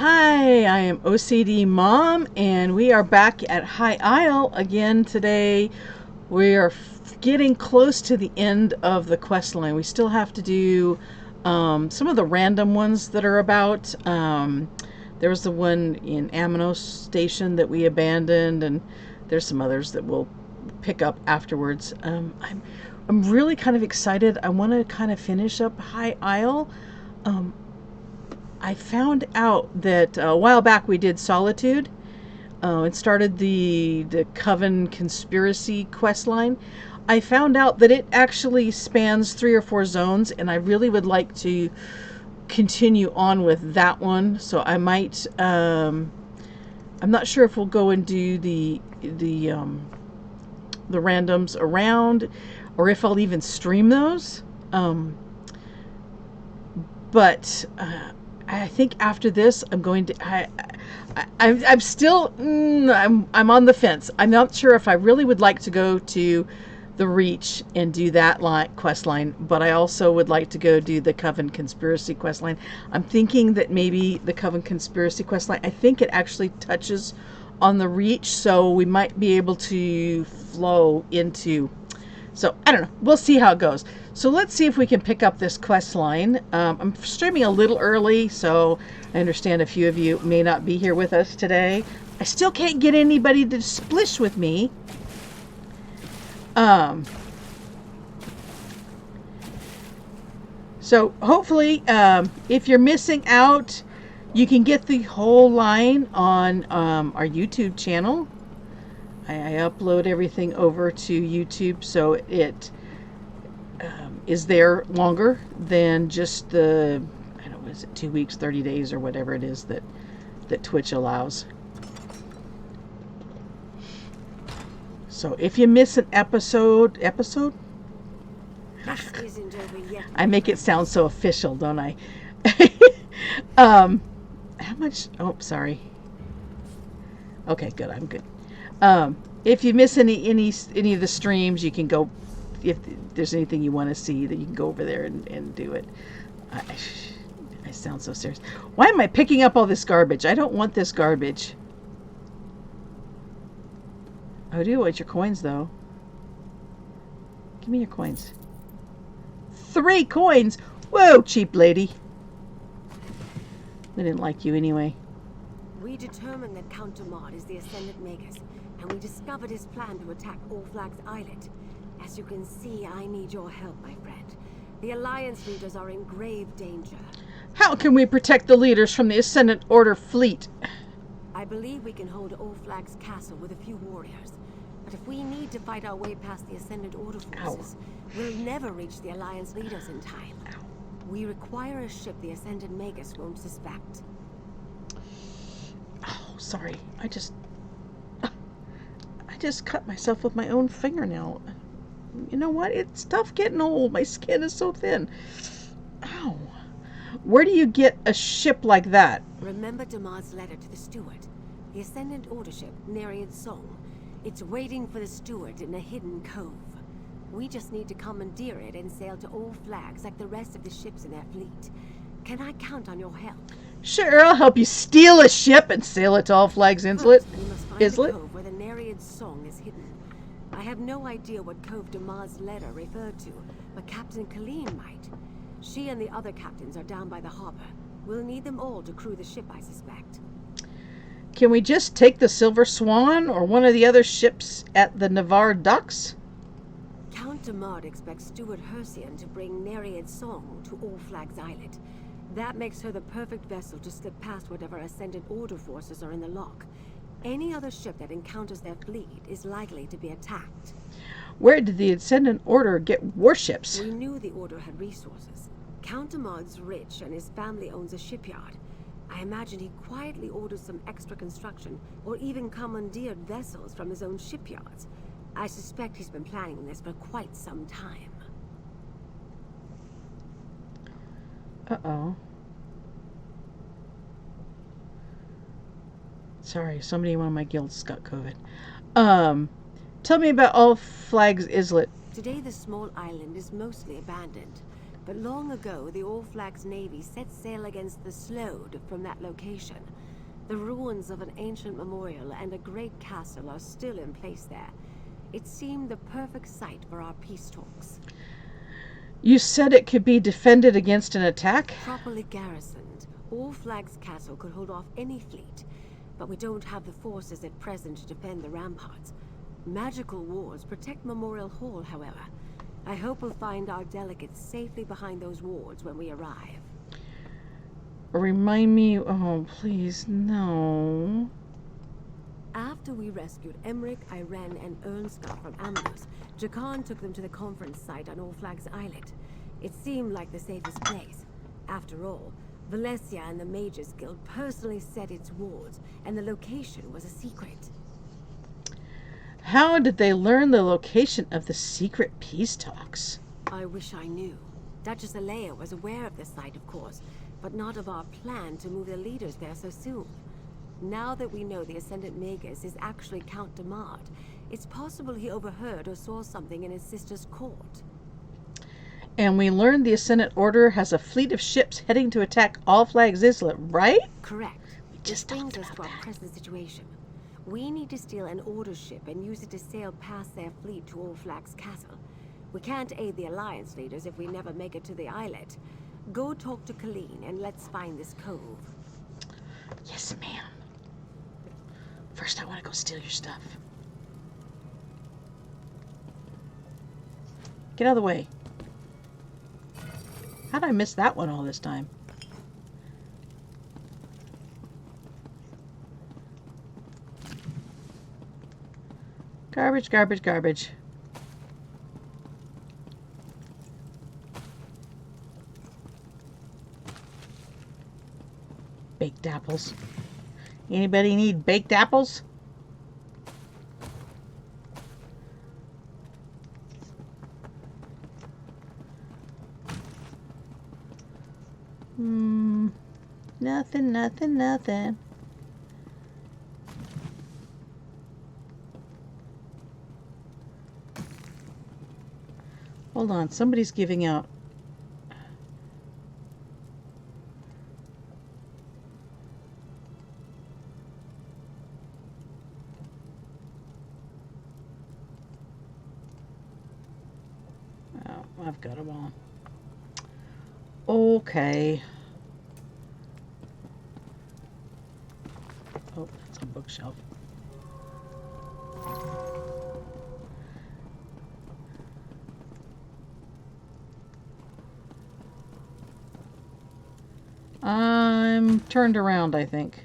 Hi, I am OCD Mom, and we are back at High Isle again today. We are getting close to the end of the quest line. We still have to do some of the random ones that are about. There was the one in Amino Station that we abandoned, and there's some others that we'll pick up afterwards. I'm really kind of excited. I want to kind of finish up High Isle. I found out that a while back we did Solitude. It started the Coven Conspiracy quest line. I found out that it actually spans 3 or 4 zones, and I really would like to continue on with that one. So I might. I'm not sure if we'll go and do the randoms around, or if I'll even stream those. But I think after this, I'm going to. I'm still. I'm on the fence. I'm not sure if I really would like to go to the Reach and do that quest line, but I also would like to go do the Coven Conspiracy quest line. I'm thinking that maybe the Coven Conspiracy quest line, I think it actually touches on the Reach, so we might be able to flow into. So I don't know. We'll see how it goes. So let's see if we can pick up this quest line. I'm streaming a little early, so I understand a few of you may not be here with us today. I still can't get anybody to splish with me. So hopefully, if you're missing out, you can get the whole line on our YouTube channel. I upload everything over to YouTube, so it is there longer than just the, I don't know, is it 2 weeks, 30 days, or whatever it is that Twitch allows. So if you miss an episode? I make it sound so official, don't I? How much? Oh, sorry. Okay, good. I'm good. If you miss any of the streams, you can go. If there's anything you want to see, that you can go over there and do it. I sound so serious. Why am I picking up all this garbage? I don't want this garbage. I do want your coins, though. Give me your coins. 3 coins? Whoa, cheap lady. We didn't like you anyway. We determined that Count Damod is the Ascendant Magus, and we discovered his plan to attack All Flags Islet. As you can see, I need your help, my friend. The Alliance leaders are in grave danger. How can we protect the leaders from the Ascendant Order fleet? I believe we can hold All Flags Castle with a few warriors. But if we need to fight our way past the Ascendant Order forces, we'll never reach the Alliance leaders in time. We require a ship the Ascendant Magus won't suspect. Oh, sorry. I just cut myself with my own fingernail. You know what? It's tough getting old. My skin is so thin. Ow. Where do you get a ship like that? Remember Damad's letter to the steward? The Ascendant Order ship, Nereid's Song. It's waiting for the steward in a hidden cove. We just need to commandeer it and sail to All Flags like the rest of the ships in their fleet. Can I count on your help? Sure, I'll help you steal a ship and sail it to All Flags Islet. We must find the cove where the Nereid's Song is hidden. I have no idea what cove Damad's letter referred to, but Captain Colleen might. She and the other captains are down by the harbor. We'll need them all to crew the ship, I suspect. Can we just take the Silver Swan or one of the other ships at the Navarre docks? Count Damod expects Steward Hercian to bring Nereid's Song to All Flags Islet. That makes her the perfect vessel to slip past whatever Ascendant Order forces are in the lock. Any other ship that encounters their fleet is likely to be attacked. Where did the Ascendant Order get warships? We knew the Order had resources. Count Damod's rich and his family owns a shipyard. I imagine he quietly orders some extra construction or even commandeered vessels from his own shipyards. I suspect he's been planning this for quite some time. Uh-oh. Sorry, somebody in one of my guilds got COVID. Tell me about All Flags Islet. Today the small island is mostly abandoned. but long ago the All Flags Navy set sail against the Slode from that location. The ruins of an ancient memorial and a great castle are still in place there. It seemed the perfect site for our peace talks. You said it could be defended against an attack? Properly garrisoned, All Flags Castle could hold off any fleet, but we don't have the forces at present to defend the ramparts. Magical wards protect Memorial Hall, however. I hope we'll find our delegates safely behind those wards when we arrive. Remind me... Oh, please, no. After we rescued Emmerich, Iren, and Ernska from Amlos, Jakan took them to the conference site on All Flags Islet. It seemed like the safest place. After all, Valencia and the Mages Guild personally set its wards, and the location was a secret. How did they learn the location of the secret peace talks? I wish I knew. Duchess Alea was aware of the site, of course, but not of our plan to move the leaders there so soon. Now that we know the Ascendant Magus is actually Count Demard, it's possible he overheard or saw something in his sister's court. And we learned the Ascendant Order has a fleet of ships heading to attack All Flags Islet, right? Correct. We just This brings talked us about to our that. present situation. We need to steal an Order ship and use it to sail past their fleet to All Flags Castle. We can't aid the Alliance leaders if we never make it to the islet. Go talk to Colleen and let's find this cove. Yes, ma'am. First, I want to go steal your stuff. Get out of the way. How'd I miss that one all this time? Garbage, garbage, garbage. Baked apples. Anybody need baked apples? Nothing, nothing, nothing. Hold on, somebody's giving out. Oh, I've got them all. Okay. Oh, that's a bookshelf. I'm turned around, I think.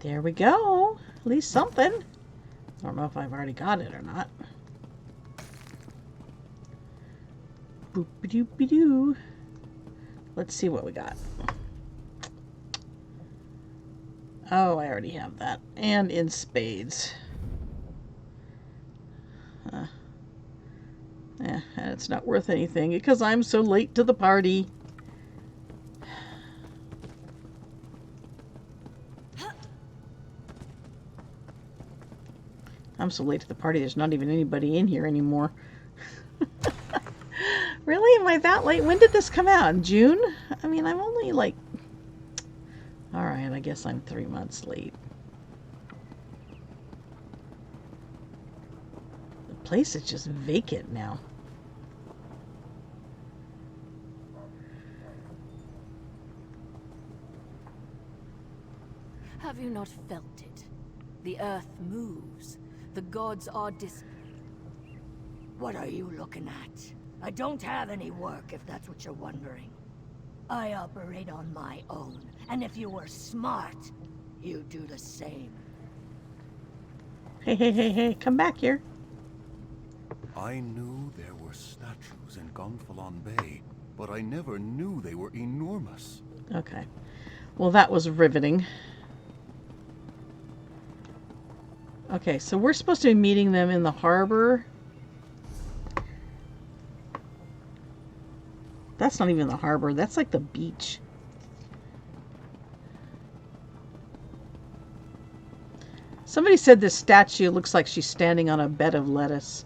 There we go. At least something. I don't know if I've already got it or not. Boop-a-doop-a-doo. Let's see what we got. Oh, I already have that. And in spades. And it's not worth anything because I'm so late to the party. I'm so late to the party, there's not even anybody in here anymore. Really? Am I that late? When did this come out? In June? I mean, I'm only like... Alright, I guess I'm 3 months late. The place is just vacant now. Have you not felt it? The earth moves. The gods are What are you looking at? I don't have any work, if that's what you're wondering. I operate on my own, and if you were smart, you'd do the same. Hey, hey, hey, hey, come back here. I knew there were statues in Gonfalon Bay, but I never knew they were enormous. Okay. Well, that was riveting. Okay, so we're supposed to be meeting them in the harbor. That's not even the harbor. That's like the beach. Somebody said this statue looks like she's standing on a bed of lettuce.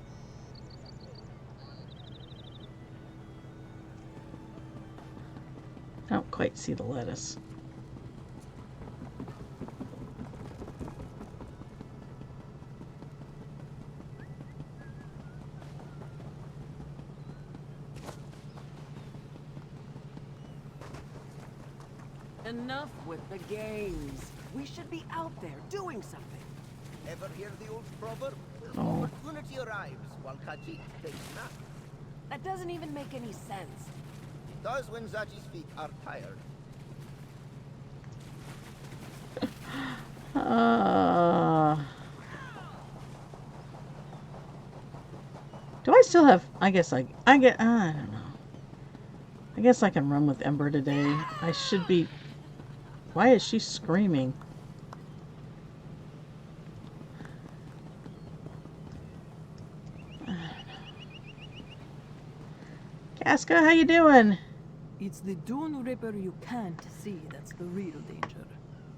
I don't quite see the lettuce. Enough with the games. We should be out there doing something. Ever hear the old proverb? Oh. Opportunity arrives while Khajiit takes nap. That doesn't even make any sense. It does when Zaji's feet are tired. Do I still have? I guess I get. I don't know. I guess I can run with Ember today. I should be. Why is she screaming? Casca, how you doing? It's the Dune Ripper you can't see that's the real danger.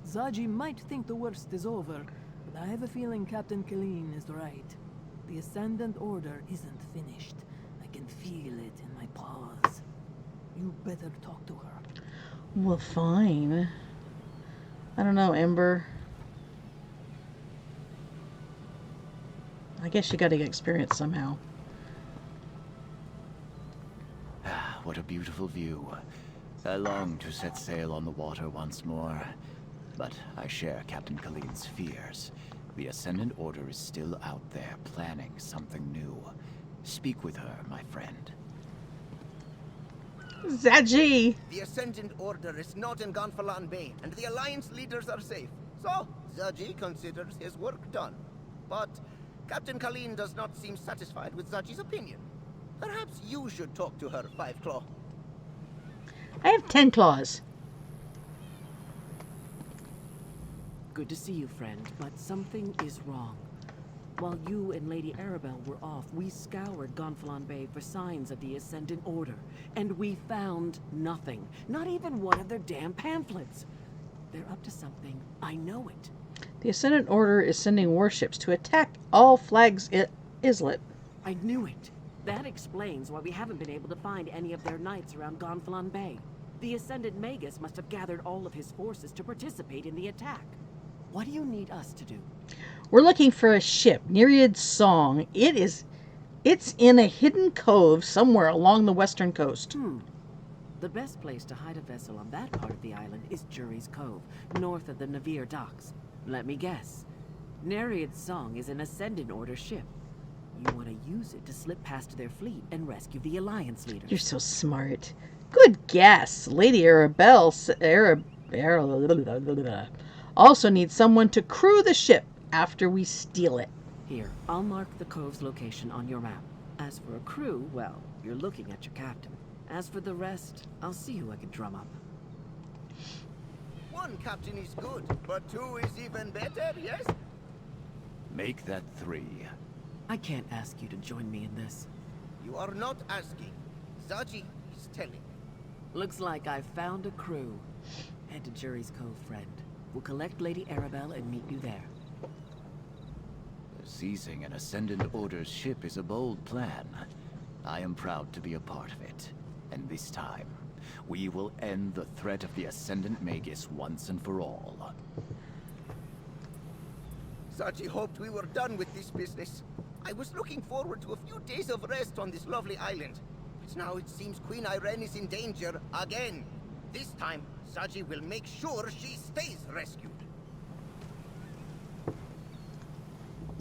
Zaji might think the worst is over, but I have a feeling Captain Killeen is right. The Ascendant Order isn't finished. I can feel it in my paws. You better talk to her. Well, fine. I don't know, Ember. I guess you got to get experience somehow. What a beautiful view. I long to set sail on the water once more. But I share Captain Khalid's fears. The Ascendant Order is still out there planning something new. Speak with her, my friend. Zaji! The Ascendant Order is not in Gonfalan Bay, and the Alliance leaders are safe. So, Zaji considers his work done. But Captain Khalid does not seem satisfied with Zaji's opinion. Perhaps you should talk to her, Five Claw. I have 10 claws. Good to see you, friend, but something is wrong. While you and Lady Arabelle were off, we scoured Gonfalan Bay for signs of the Ascendant Order, and we found nothing. Not even one of their damn pamphlets. They're up to something. I know it. The Ascendant Order is sending warships to attack all Flags Islet. I knew it. That explains why we haven't been able to find any of their knights around Gonfalan Bay. The Ascendant Magus must have gathered all of his forces to participate in the attack. What do you need us to do? We're looking for a ship, Nereid's Song. It's in a hidden cove somewhere along the western coast. The best place to hide a vessel on that part of the island is Jury's Cove, north of the Navir docks. Let me guess. Nereid's Song is an Ascendant Order ship. You want to use it to slip past their fleet and rescue the Alliance leaders. You're so smart. Good guess. Lady Arabelle also needs someone to crew the ship after we steal it. Here, I'll mark the cove's location on your map. As for a crew, well, you're looking at your captain. As for the rest, I'll see who I can drum up. One captain is good, but two is even better, yes? Make that 3. I can't ask you to join me in this. You are not asking. Zaji is telling. Looks like I've found a crew. Head to Jury's Cove, friend. We'll collect Lady Arabelle and meet you there. Seizing an Ascendant Order's ship is a bold plan. I am proud to be a part of it. And this time, we will end the threat of the Ascendant Magus once and for all. Zaji hoped we were done with this business. I was looking forward to a few days of rest on this lovely island. But now it seems Queen Irene is in danger again. This time, Zaji will make sure she stays rescued.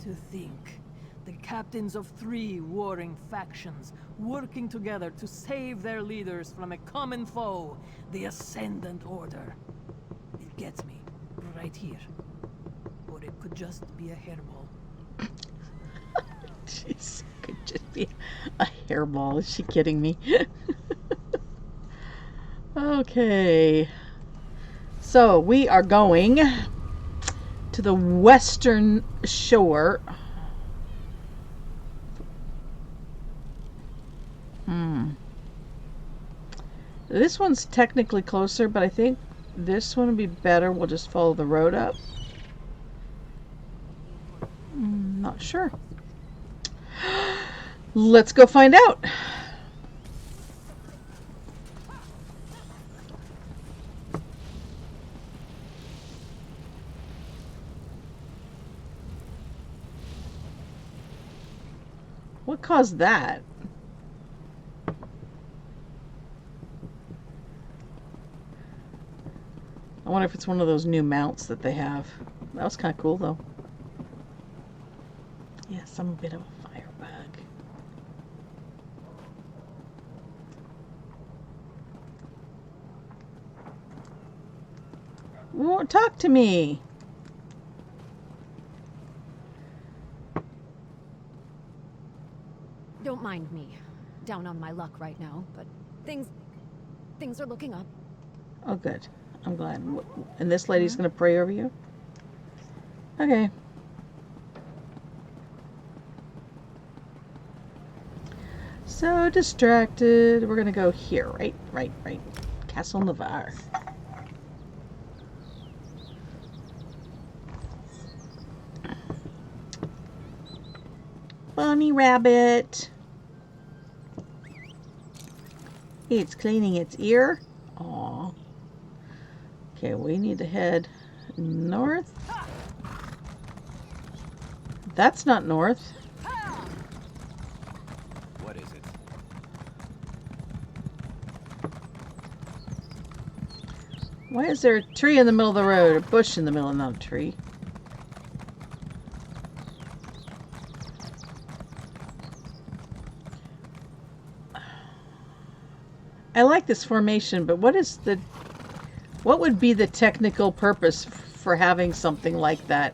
To think, the captains of 3 warring factions working together to save their leaders from a common foe, the Ascendant Order. It gets me, right here. Or it could just be a hairball. Jeez, could just be a hairball. Is she kidding me? Okay. So we are going to the western shore. This one's technically closer, but I think this one would be better. We'll just follow the road up. I'm not sure. Let's go find out. What caused that? I wonder if it's one of those new mounts that they have. That was kind of cool, though. Yes, I'm a bit of a firebug. Won't talk to me. Don't mind me. Down on my luck right now, but things are looking up. Oh, good. I'm glad. And this lady's going to pray over you? Okay. So distracted. We're going to go here, right? Right. Castle Navarre. Bunny rabbit. It's cleaning its ear. Aww. Okay, we need to head north. That's not north. What is it? Why is there a tree in the middle of the road? A bush in the middle, not a tree. I like this formation, but what would be the technical purpose for having something like that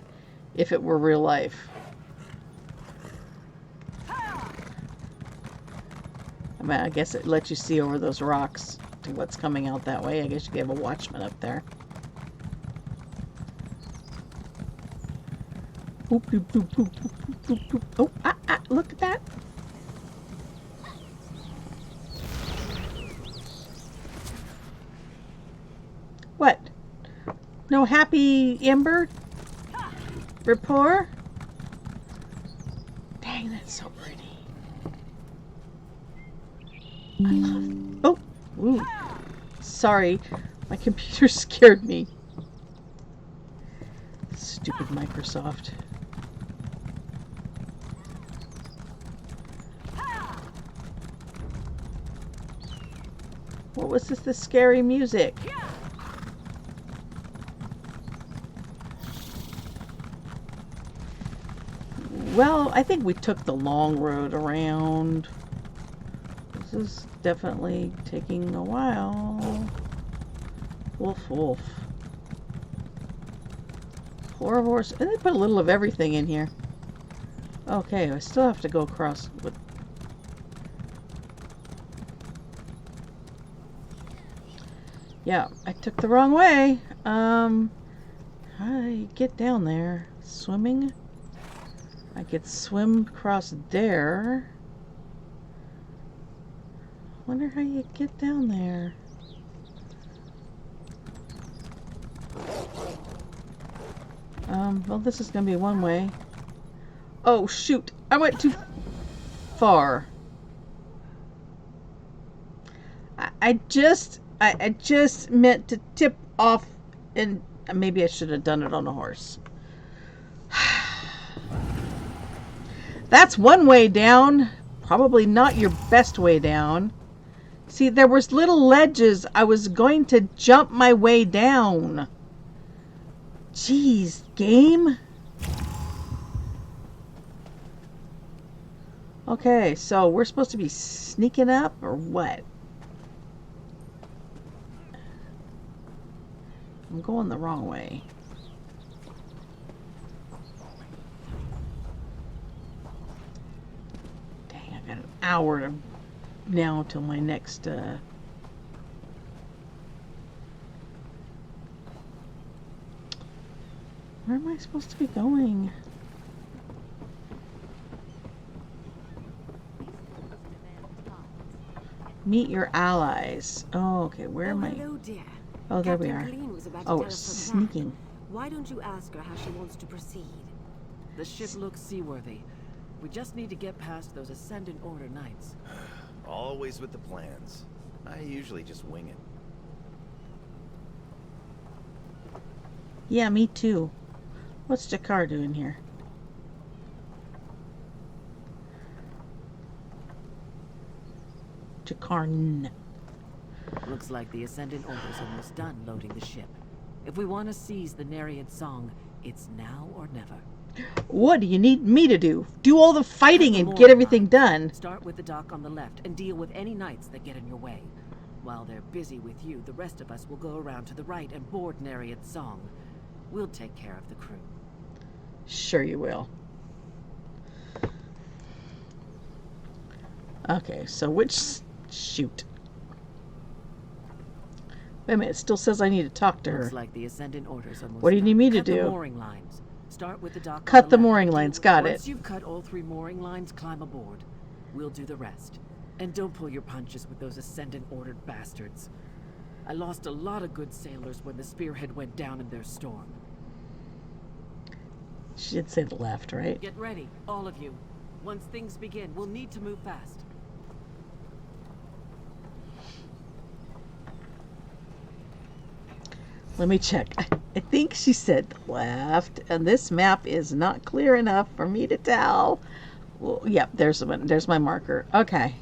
if it were real life? I mean, I guess it lets you see over those rocks to what's coming out that way. I guess you could have a watchman up there. Boop, boop, boop, boop, boop, boop, boop. Oh, look at that. What? No happy ember? Rapport? Dang, that's so pretty. I love... Oh! Ooh. Sorry. My computer scared me. Stupid Microsoft. What was this scary music? Well, I think we took the long road around. This is definitely taking a while. Wolf, wolf. Poor horse. And they put a little of everything in here. Okay, I still have to go across with... Yeah, I took the wrong way. How do I get down there? Swimming? I could swim across there. Wonder how you get down there. Well, this is gonna be one way. Oh, shoot! I went too far. I just meant to tip off, and maybe I should have done it on a horse. That's one way down. Probably not your best way down. See, there was little ledges. I was going to jump my way down. Jeez, game. Okay, so we're supposed to be sneaking up or what? I'm going the wrong way. Got an hour now till my next where am I supposed to be going? Meet your allies. Oh, okay, where am I? Hello, dear. Oh, there we Captain are. Colleen was about to Oh, tell us her plan. sneaking. Why don't you ask her how she wants to proceed? The ship looks seaworthy. We just need to get past those Ascendant Order knights. Always with the plans. I usually just wing it. Yeah, me too. What's Jakar doing here? Jakarn. Looks like the Ascendant Order's almost done loading the ship. If we want to seize the Nereid Song, it's now or never. What do you need me to do? Do all the fighting Cut the and get mooring everything line. done. Start with the dock on the left and deal with any knights that get in your way. While they're busy with you, the rest of us will go around to the right and board Nereid's Song. We'll take care of the crew. Sure you will. Okay, so which... Shoot. Wait a minute, it still says I need to talk to her. Looks like the Ascendant Order's almost What do you done. need me to Cut the do? mooring lines. Start with the dock on Cut the left. mooring lines, got it. Once you've cut all 3 mooring lines, climb aboard. We'll do the rest. And don't pull your punches with those Ascendant Ordered bastards. I lost a lot of good sailors when the Spearhead went down in their storm. She did say the left, right? Get ready, all of you. Once things begin, we'll need to move fast. Let me check. I think she said left, and this map is not clear enough for me to tell. Well, yep, there's my marker. Okay.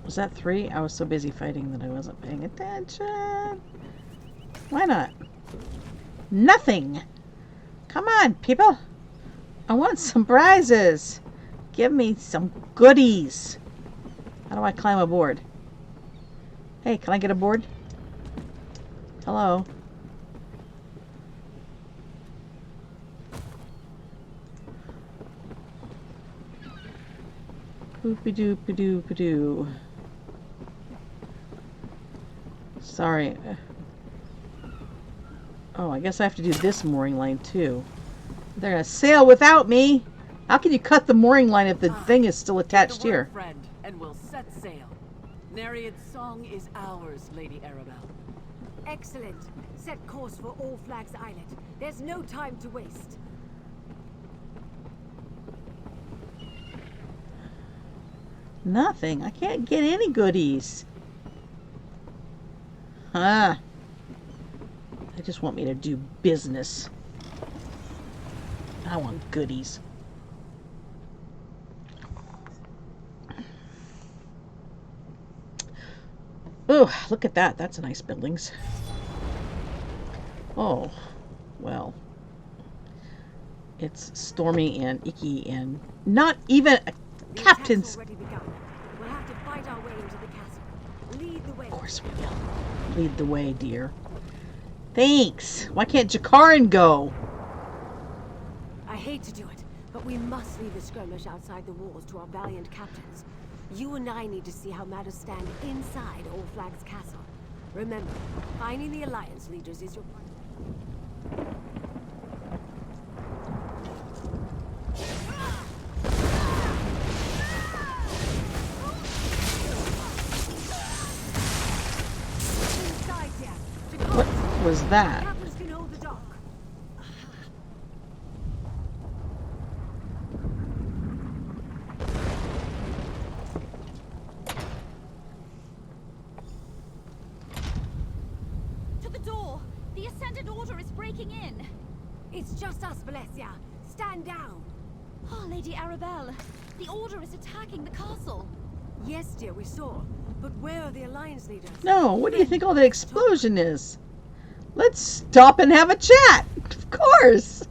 Was that 3? I was so busy fighting that I wasn't paying attention. Why not? Nothing! Come on, people! I want some prizes! Give me some goodies! How do I climb aboard? Hey, can I get aboard? Hello? Boopy-doopy-doopy-doo. Sorry. Oh, I guess I have to do this mooring line too. They're gonna sail without me. How can you cut the mooring line if the thing is still attached Take the word, here? friend, and we'll set sail. Nereid's Song is ours, Lady Arabelle. Excellent. Set course for All Flags Islet. There's no time to waste. Nothing. I can't get any goodies. Huh. They just want me to do business. I want goodies. Oh, look at that. That's nice buildings. Oh, well. It's stormy and icky and not even a The captain's. attack's already begun. We'll have to fight our way into the castle. Lead the way. Of course we will. Lead the way, dear. Thanks. Why can't Jakaran go? I hate to do it, but we must leave the skirmish outside the walls to our valiant captains. You and I need to see how matters stand inside All Flags Castle. Remember, finding the Alliance leaders is your priority. Inside there. What was that? Captains can hold the dock. To the door! The Ascendant Order is breaking in! It's just us, Valencia. Stand down. Oh, Lady Arabelle, the Order is attacking the castle. Yes, dear, we saw. But where are the Alliance leaders? No, what do you think all the explosion is? Let's stop and have a chat. Of course.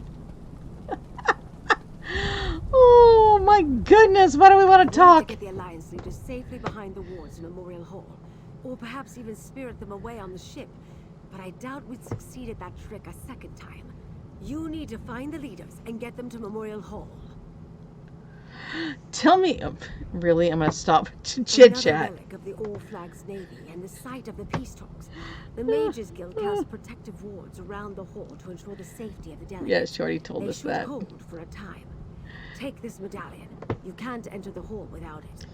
Oh my goodness, why do we want to I wanted talk? to get the Alliance leaders safely behind the wards in Memorial Hall, or perhaps even spirit them away on the ship. But I doubt we'd succeed at that trick a second time. You need to find the leaders and get them to Memorial Hall. Tell me, really, I'm gonna stop chit Another chat. relic of the All Flags Navy and the site of the peace talks. The Mages Guild casts protective wards around the hall to ensure the safety of the delegates. Yeah, she already told They us should that. hold for a time. Take this medallion. You can't enter the hall without it.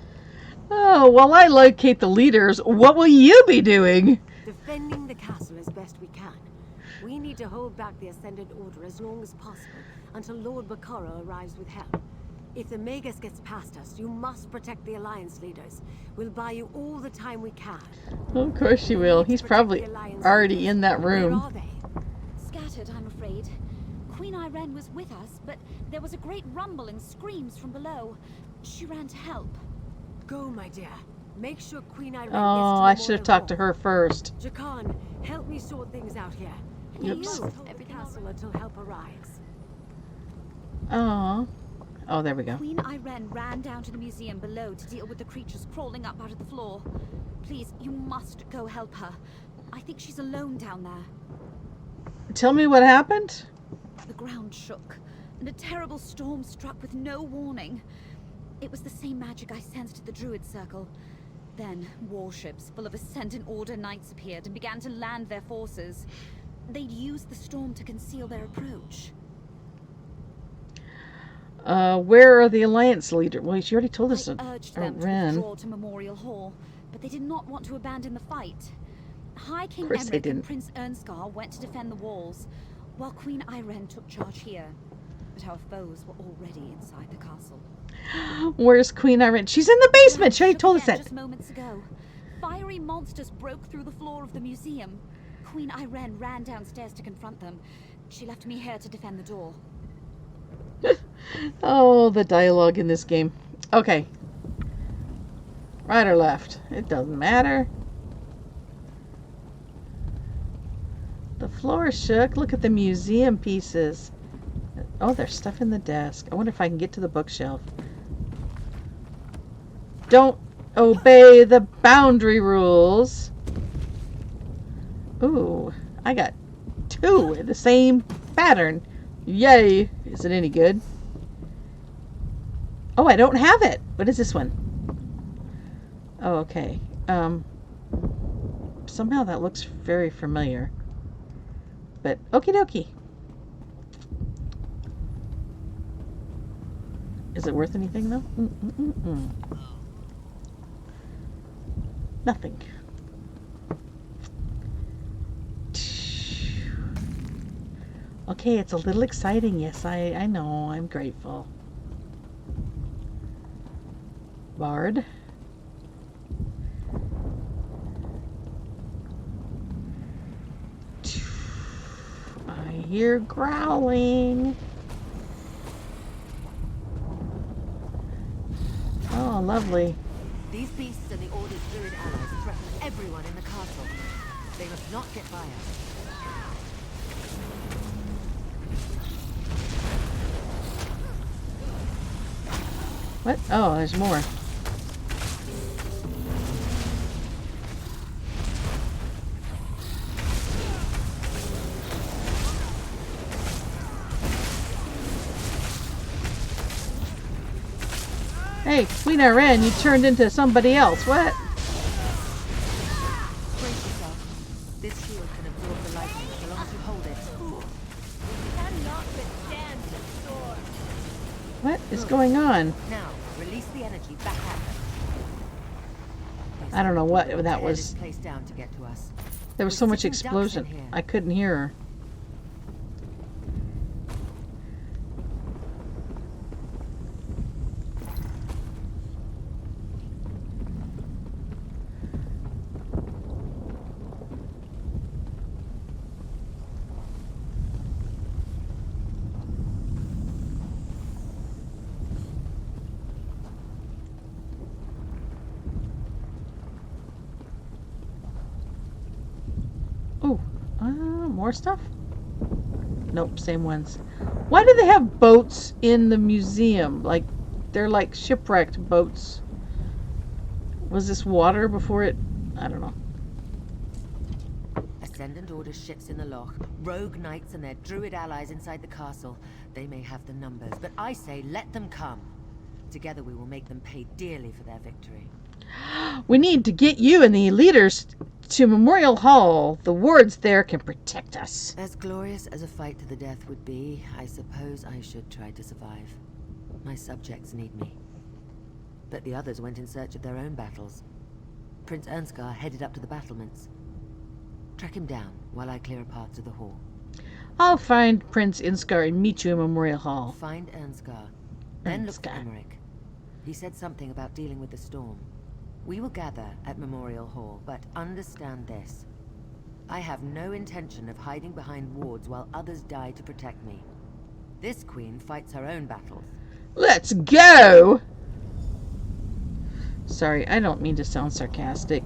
Oh, while I locate the leaders, what will you be doing? Defending the castle as best we can. We need to hold back the Ascendant Order as long as possible until Lord Bakara arrives with help. If the Magus gets past us, you must protect the Alliance leaders. We'll buy you all the time we can. Of course she will. He's probably already in that Where room. are they? Scattered, I'm afraid. Queen Irene was with us, but there was a great rumble and screams from below. She ran to help. Go, my dear. Make sure Queen Irene Oh, I should have talked to her first. Jakan, help me sort things out here. We Oops. must hold the castle until help arrives. Oh. Oh, there we go. Queen Irene ran down to the museum below to deal with the creatures crawling up out of the floor. Please, you must go help her. I think she's alone down there. Tell me what happened? The ground shook, and a terrible storm struck with no warning. It was the same magic I sensed at the Druid Circle. Then, warships full of Ascendant Order knights appeared and began to land their forces. They'd used the storm to conceal their approach. Where are the Alliance leaders? Well, she already told us. I urged them to withdraw to Memorial Hall, but they did not want to abandon the fight. High King Emmerich and Prince Ernskar went to defend the walls, while Queen Irene took charge here. But our foes were already inside the castle. Where's Queen Irene? She's in the basement. She already told us that. Just moments ago, fiery monsters broke through the floor of the museum. Queen Irene ran downstairs to confront them. She left me here to defend the door. Oh, the dialogue in this game. Okay. Right or left? It doesn't matter. The floor shook. Look at the museum pieces. Oh, there's stuff in the desk. I wonder if I can get to the bookshelf. Don't obey the boundary rules. Ooh, I got 2 in the same pattern. Yay. Is it any good? Oh, I don't have it. What is this one? Oh, okay. Somehow that looks very familiar. But okie dokie. Is it worth anything though? Nothing. Okay, it's a little exciting. Yes, I know. I'm grateful. Bard. I hear growling. Oh, lovely. These beasts and the Order's Druid allies threaten everyone in the castle. They must not get by us. What? Oh, there's more. Hey, Queen Irene, you turned into somebody else. What? Brace yourself. This shield can absorb the lightning so long as you hold it. Cannot withstand the storm. What is going on? Now, release the energy back at them. I don't know what that was. Placed down to get to us. There was so much explosion. I couldn't hear her. Oh, more stuff? Nope, same ones. Why do they have boats in the museum? Like, they're like shipwrecked boats. Was this water before it? I don't know. Ascendant Order ships in the loch, rogue knights and their druid allies inside the castle. They may have the numbers, but I say let them come. Together we will make them pay dearly for their victory. We need to get you and the leaders to Memorial Hall. The wards there can protect us. As glorious as a fight to the death would be, I suppose I should try to survive. My subjects need me. But the others went in search of their own battles. Prince Ernskar headed up to the battlements. Track him down while I clear a path to the hall. I'll find Prince Ernskar and meet you in Memorial Hall. Find Ernskar. Then look for Emmerich. He said something about dealing with the storm. We will gather at Memorial Hall, but understand this. I have no intention of hiding behind wards while others die to protect me. This queen fights her own battles. Let's go! Sorry, I don't mean to sound sarcastic.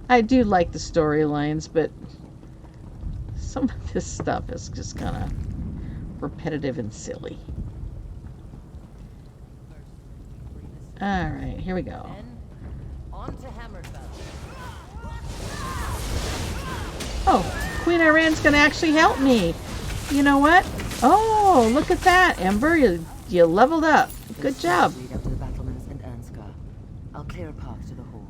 I do like the storylines, but some of this stuff is just kind of repetitive and silly. Alright, here we go. On to Hammerfell. Oh, Queen Iran's gonna actually help me. You know what? Oh, look at that, Ember. You leveled up. Good job. Lead up to the battlements and Ernskar. I'll clear a path to the hall.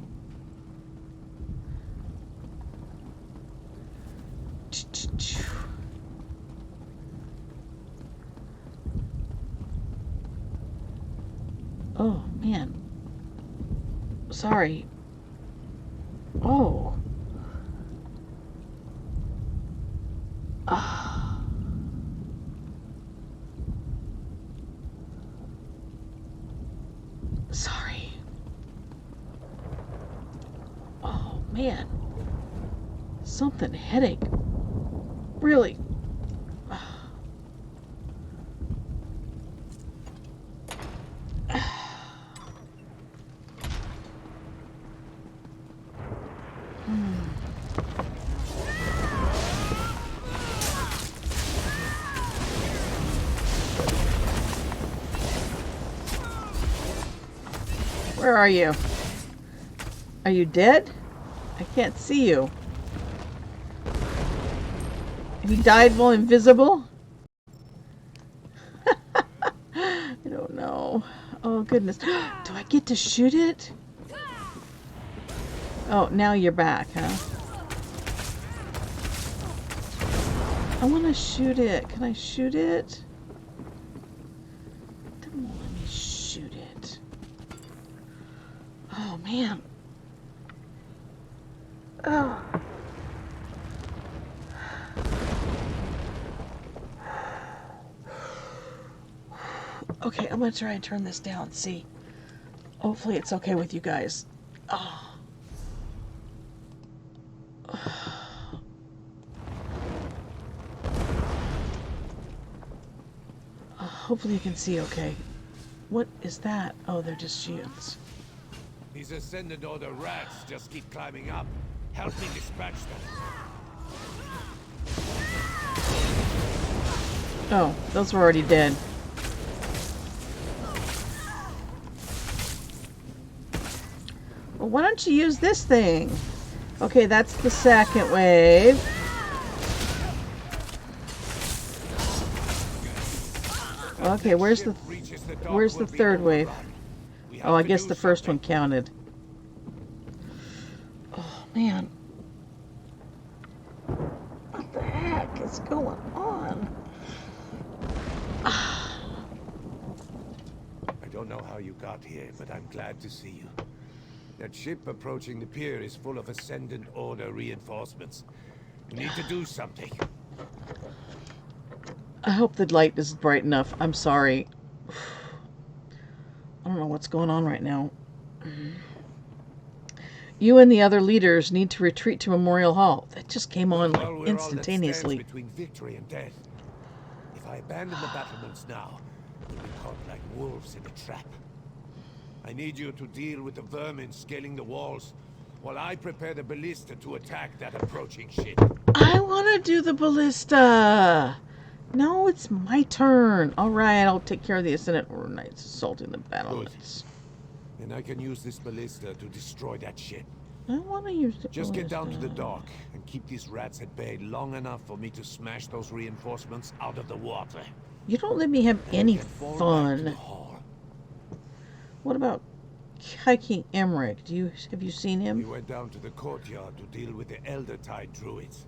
Oh, man. Sorry. Oh. Ah. Sorry. Oh, man. Something headache. Really. Where are you? Are you dead? I can't see you. Have you died while invisible? I don't know. Oh, goodness. Do I get to shoot it? Oh, now you're back, huh? I want to shoot it. Can I shoot it? Come on, let me shoot it. Oh, man. Oh. Okay, I'm going to try and turn this down and see. Hopefully it's okay with you guys. Oh. Hopefully you can see okay. What is that? Oh, they're just shields. These Ascendant Order rats just keep climbing up. Help me dispatch them. Oh, those were already dead. Well, why don't you use this thing? Okay, that's the second wave. Okay, where's the third wave? Oh, I guess the first one counted. Oh, man. What the heck is going on? I don't know how you got here, but I'm glad to see you. That ship approaching the pier is full of Ascendant Order reinforcements. We need to do something. I hope the light is bright enough. I'm sorry. I don't know what's going on right now. You and the other leaders need to retreat to Memorial Hall. That just came on like instantaneously. Between victory and death. If I abandon the battlements now, we'll be caught like wolves in a trap. I need you to deal with the vermin scaling the walls, while I prepare the ballista to attack that approaching ship. I want to do the ballista. No, it's my turn. All right, I'll take care of the Ascendant Order Knights assaulting the battlements. And I can use this ballista to destroy that ship. I want to use the Just get down to the ballista. dock and keep these rats at bay long enough for me to smash those reinforcements out of the water. You don't let me have any And fall back to the fun. hall. What about High King Emmerich? Have you seen We him? went down to the courtyard to deal with the Elder Tide druids.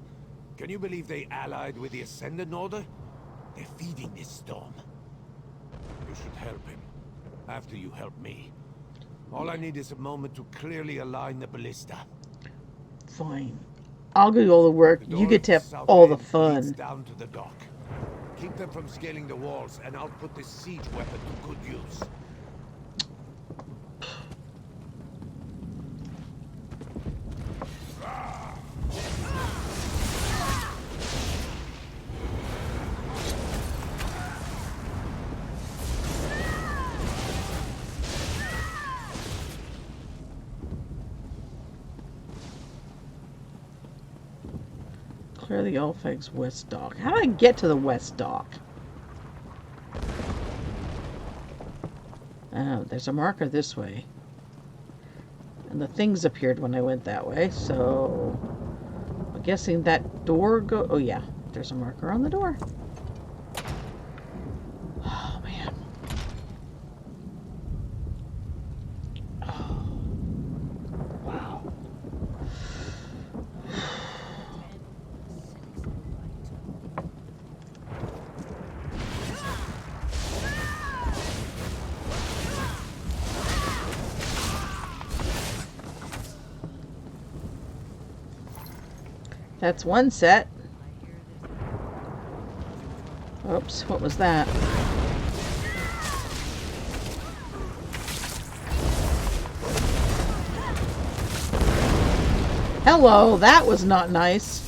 Can you believe they allied with the Ascendant Order? They're feeding this storm. You should help him, after you help me. All I need is a moment to clearly align the ballista. Fine. I'll do all the work. The You door get to at have the south all the end leads fun. down to the dock. Keep them from scaling the walls, and I'll put this siege weapon to good use. Clear the Ulfeg's West Dock. How do I get to the West Dock? Oh, there's a marker this way. And the things appeared when I went that way, so I'm guessing that door go. Oh yeah, there's a marker on the door. Oh man. Oh. Wow. That's one set. Oops, what was that? Hello, that was not nice.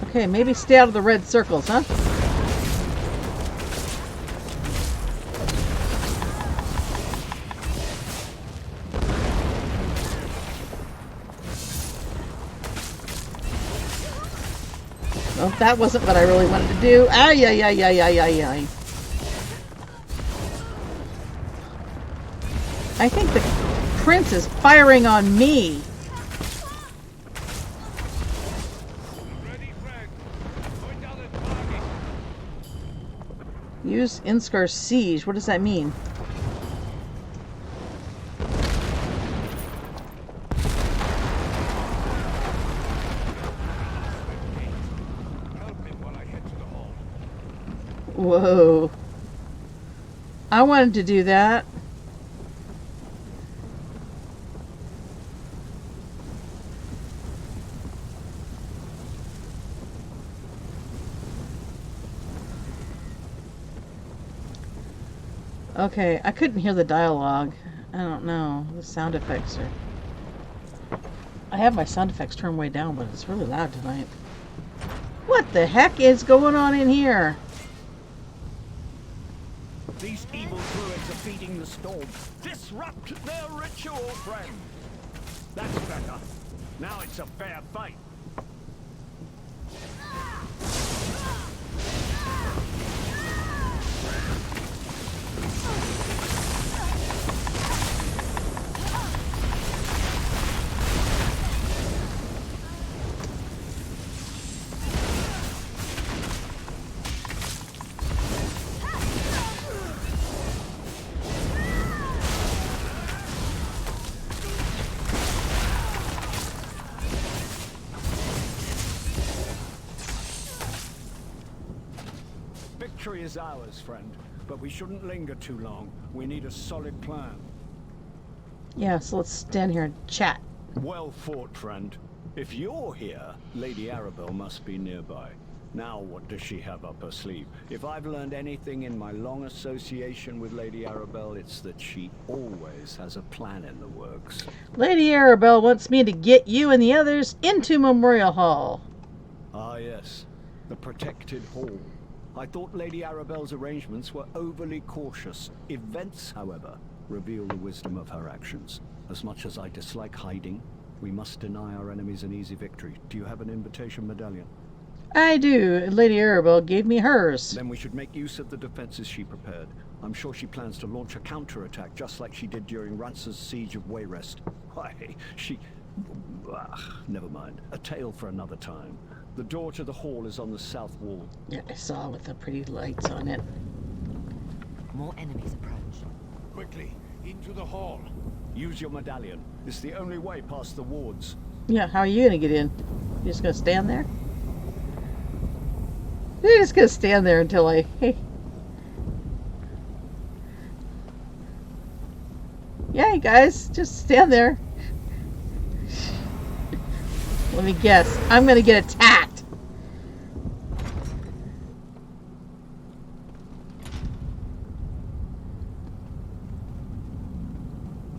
Okay, maybe stay out of the red circles, huh? Well, that wasn't what I really wanted to do. Ay, ay, ay, ay, ay, ay, ay. I think the prince is firing on me. Use Inscar Siege. What does that mean? Whoa. I wanted to do that. Okay, I couldn't hear the dialogue. I don't know. The sound effects are... I have my sound effects turned way down, but it's really loud tonight. What the heck is going on in here? These evil druids are feeding the storm. Disrupt their ritual, friend. That's better. Now it's a fair fight. Victory is ours, friend, but we shouldn't linger too long. We need a solid plan. Yeah, so let's stand here and chat. Well fought, friend. If you're here, Lady Arabelle must be nearby. Now what does she have up her sleeve? If I've learned anything in my long association with Lady Arabelle, it's that she always has a plan in the works. Lady Arabelle wants me to get you and the others into Memorial Hall. Ah yes, the protected hall. I thought Lady Arabelle's arrangements were overly cautious. Events, however, reveal the wisdom of her actions. As much as I dislike hiding, we must deny our enemies an easy victory. Do you have an invitation medallion? I do. Lady Arabelle gave me hers. Then we should make use of the defenses she prepared. I'm sure she plans to launch a counterattack just like she did during Rance's siege of Wayrest. Why, she... never mind. A tale for another time. The door to the hall is on the south wall. Yeah, I saw with the pretty lights on it. More enemies approach. Quickly, into the hall. Use your medallion. It's the only way past the wards. Yeah, how are you gonna get in? You just gonna stand there? You're just gonna stand there until I... Hey. Yeah, you guys, just stand there. Let me guess. I'm gonna get attacked.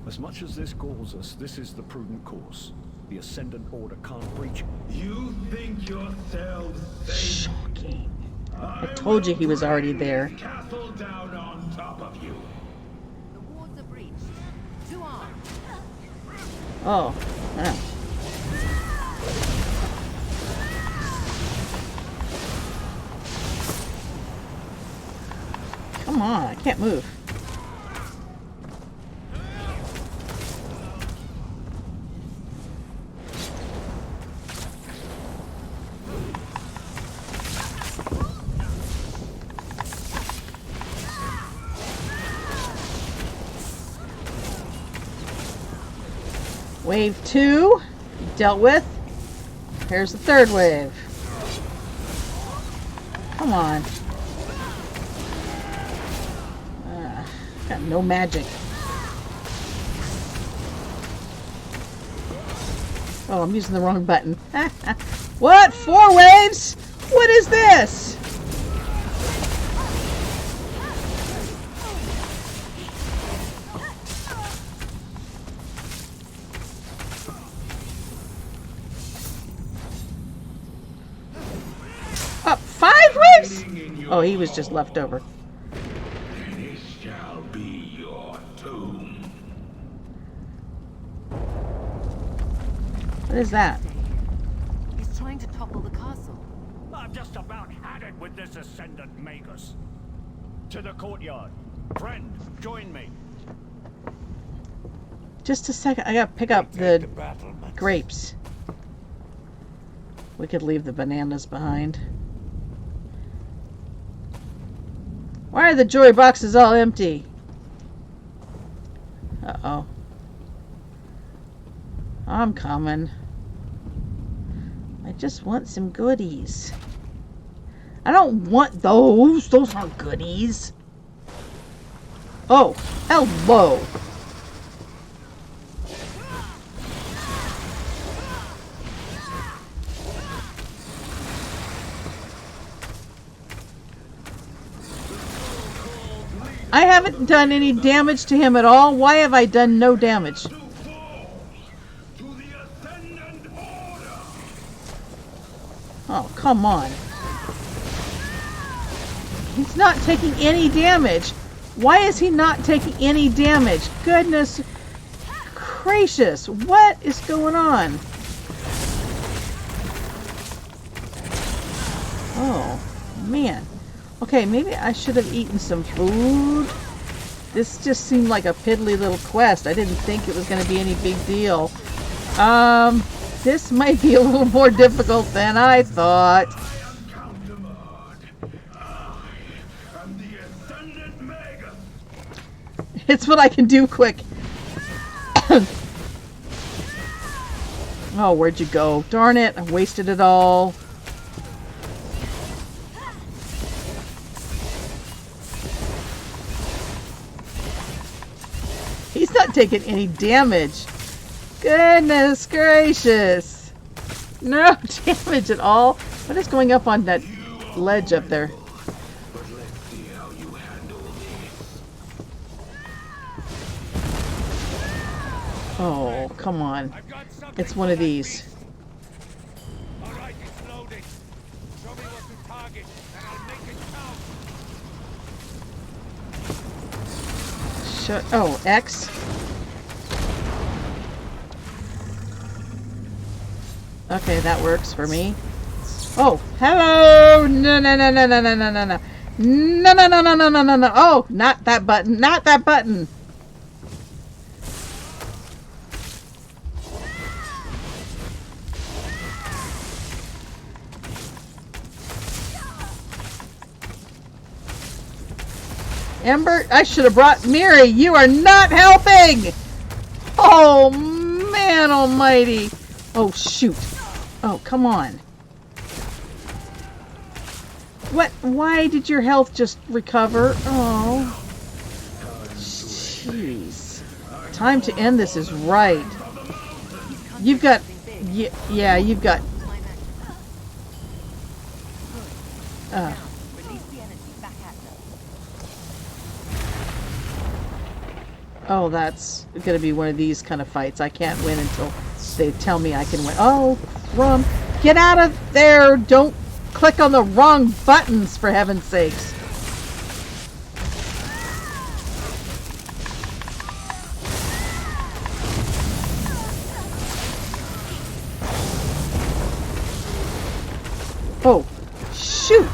As much as this galls us, this is the prudent course. The Ascendant Order can't breach. You think yourselves safe? Shocking. I told you he was already there. Castle down on top of you. The wards are breached. 2 arms. Oh. Wow. Come on, I can't move. Wave 2 dealt with. Here's the third wave. Come on. Got no magic. Oh, I'm using the wrong button. What? 4 waves? What is this? Up 5 waves? Oh, he was just left over. This shall be your tomb. What is that? He's trying to topple the castle. I've just about had it with this Ascendant Magus. To the courtyard. Friend, join me. Just a second. I gotta pick up the grapes. We could leave the bananas behind. Why are the jewelry boxes all empty? Uh-oh. I'm coming. I just want some goodies. I don't want those. Those aren't goodies. Oh, hello. I haven't done any damage to him at all. Why have I done no damage? Oh, come on. He's not taking any damage. Why is he not taking any damage? Goodness gracious. What is going on? Oh, man. Okay, maybe I should have eaten some food. This just seemed like a piddly little quest. I didn't think it was going to be any big deal. This might be a little more difficult than I thought. It's what I can do quick. Oh, where'd you go? Darn it, I wasted it all. He's not taking any damage. Goodness gracious. No damage at all. What is going up on that ledge up there? Oh, come on. It's one of these. Alright, it's loading. Show me what to target, and I'll make it count. Oh, X. Okay, that works for me. Oh, hello! No, no, no, no, no, no, no, no, no. No, no, no, no, no, no, no, no. Oh, not that button. Not that button. Ember, I should have brought Miri. You are not helping. Oh, man almighty. Oh, shoot. Oh, come on. What? Why did your health just recover? Oh. Jeez. Time to end this is right. You've got... Yeah, you've got... Oh, that's going to be one of these kind of fights. I can't win until they tell me I can win. Oh, Rum. Get out of there. Don't click on the wrong buttons, for heaven's sakes. Oh, shoot.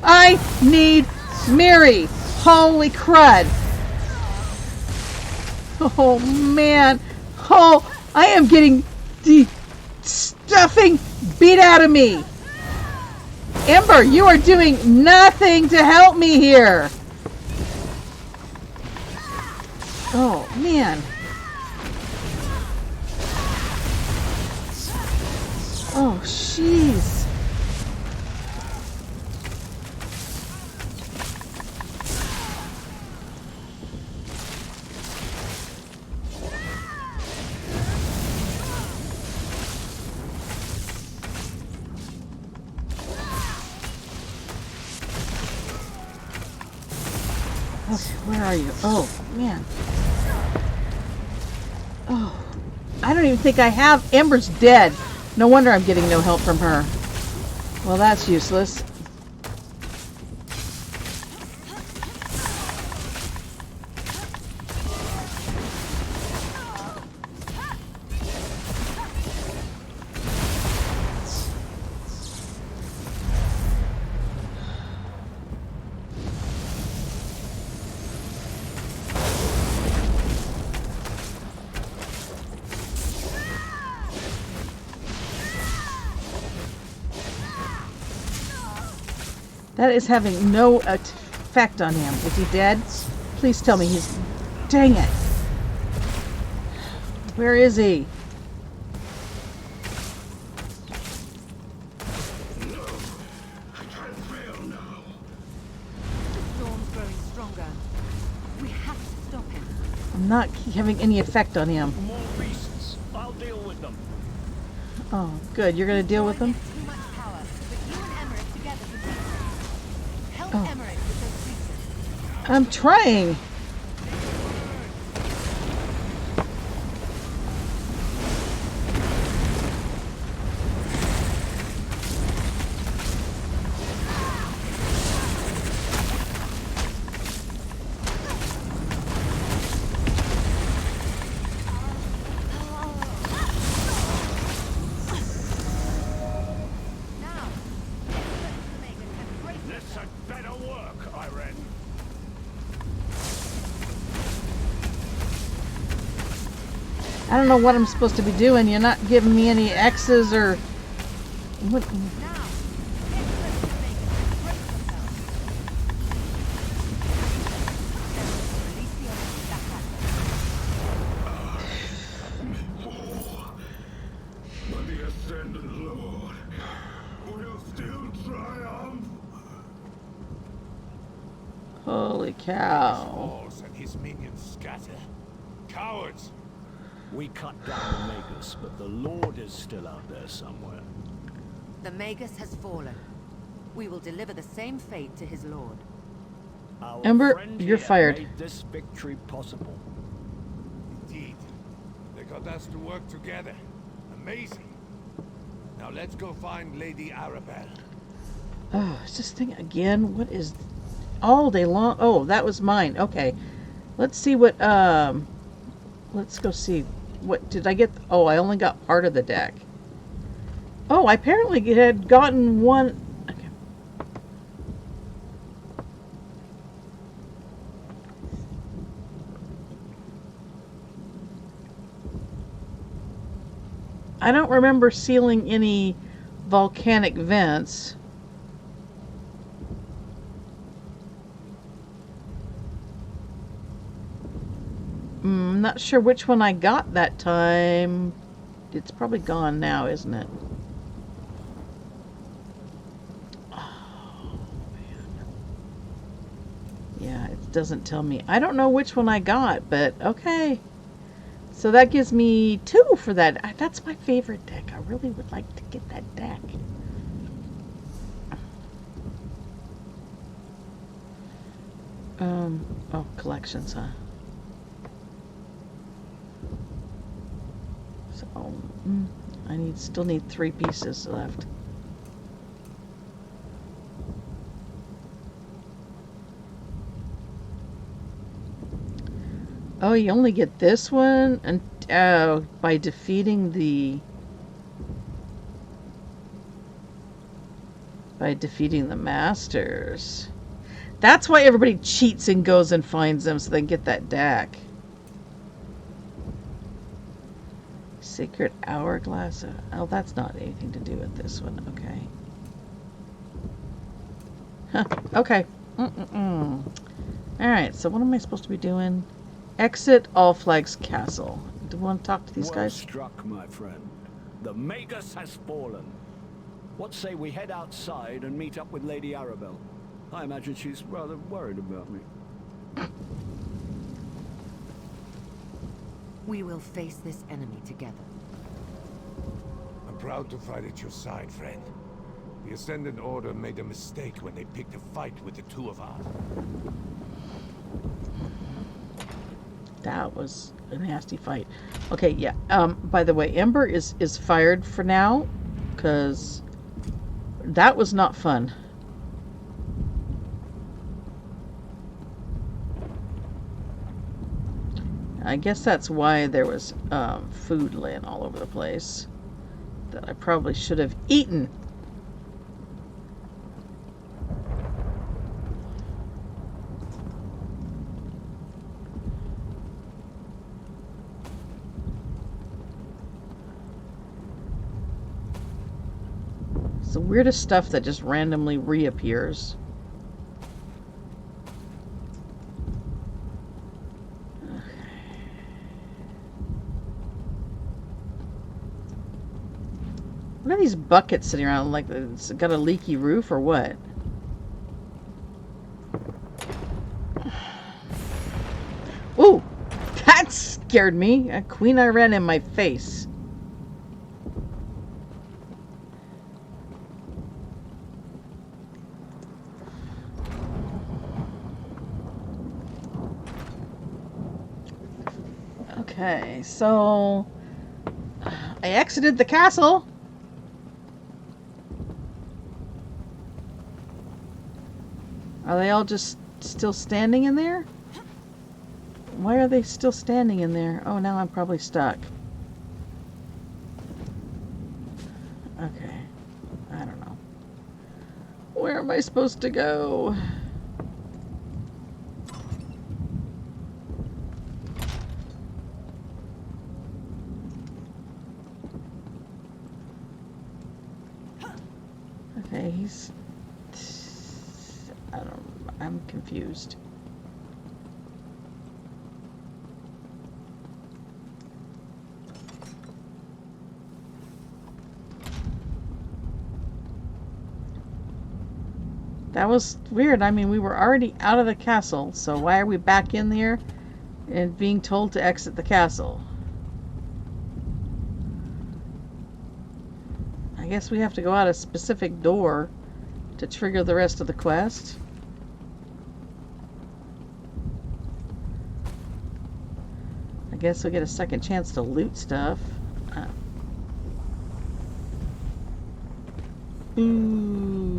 I need Miri. Holy crud. Oh, man. Oh, I am getting the stuffing beat out of me. Ember, you are doing nothing to help me here. Oh, man. Oh, jeez. Where are you? Oh, man. Oh, I don't even think I have. Ember's dead. No wonder I'm getting no help from her. Well, that's useless. That is having no effect on him. Is he dead? Please tell me he's... Dang it. Where is he? I can't fail now. The storm's growing stronger. We have to stop him. I'm not having any effect on him. More beasts. I'll deal with them. Oh, good. You're going to deal with them? Too much power, but you and Emmerich together could beat him. Help Emmerich with those creatures. I'm trying. This had better work, Irene. I don't know what I'm supposed to be doing. You're not giving me any X's or... What? But the Ascendant Lord will still triumph. Holy cow. Falls and his minions scatter. Cowards! We cut down the Magus, but the Lord is still out there somewhere. The Magus has fallen. We will deliver the same fate to his lord. Our Ember, friend you're here fired. made this victory possible. Indeed. They got us to work together. Amazing. Now let's go find Lady Arabelle. Oh, is this thing again? What is... All day long... Oh, that was mine. Okay. Let's see what... Let's go see. What did I get? Oh, I only got part of the deck. Oh, I apparently had gotten one. Okay. I don't remember sealing any volcanic vents. I'm not sure which one I got that time. It's probably gone now, isn't it? Oh, man. Yeah, it doesn't tell me. I don't know which one I got, but okay. So that gives me 2 for that. That's my favorite deck. I really would like to get that deck. Oh, collections, huh? So, I still need 3 pieces left. Oh, you only get this one and by defeating the masters. That's why everybody cheats and goes and finds them so they can get that deck. Sacred Hourglass. Oh, that's not anything to do with this one. Okay. Huh. Okay. Alright, so what am I supposed to be doing? Exit All Flags Castle. Do you want to talk to these guys? Struck, my friend. The Magus has fallen. What say we head outside and meet up with Lady Arabelle? I imagine she's rather worried about me. We will face this enemy together. I'm proud to fight at your side, friend. The Ascendant Order made a mistake when they picked a fight with the two of us. That was a nasty fight. Okay, yeah. By the way, Ember is fired for now, because that was not fun. I guess that's why there was food laying all over the place that I probably should have eaten. It's the weirdest stuff that just randomly reappears. What are these buckets sitting around? Like it's got a leaky roof or what? Ooh! That scared me. A Queen I ran in my face. Okay, so I exited the castle. Are they all just still standing in there? Why are they still standing in there? Oh, now I'm probably stuck. Okay. I don't know. Where am I supposed to go? Okay, he's... I'm confused. That was weird. I mean, we were already out of the castle, so why are we back in there and being told to exit the castle? I guess we have to go out a specific door to trigger the rest of the quest. I guess we'll get a second chance to loot stuff. Ooh.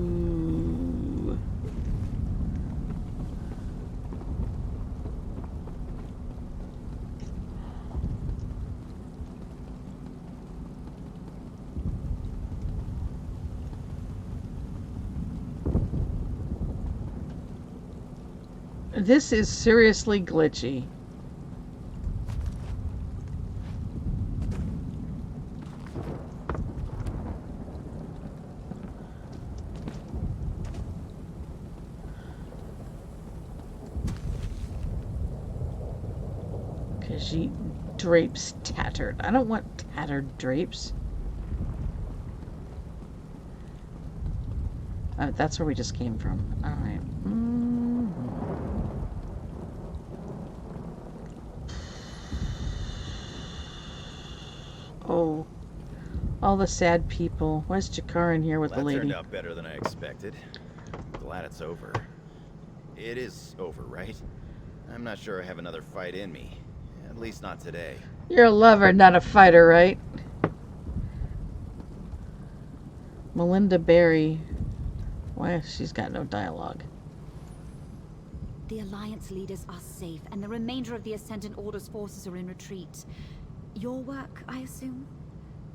This is seriously glitchy. Khajiit drapes tattered. I don't want tattered drapes. That's where we just came from. Alright. Oh. All the sad people. Why is Jakar in here with the That lady? turned out better than I expected. Glad it's over. It is over, right? I'm not sure I have another fight in me. At least not today. You're a lover, not a fighter, right? Melinda Barry. Why? She's got no dialogue. The Alliance leaders are safe, and the remainder of the Ascendant Order's forces are in retreat. Your work, I assume?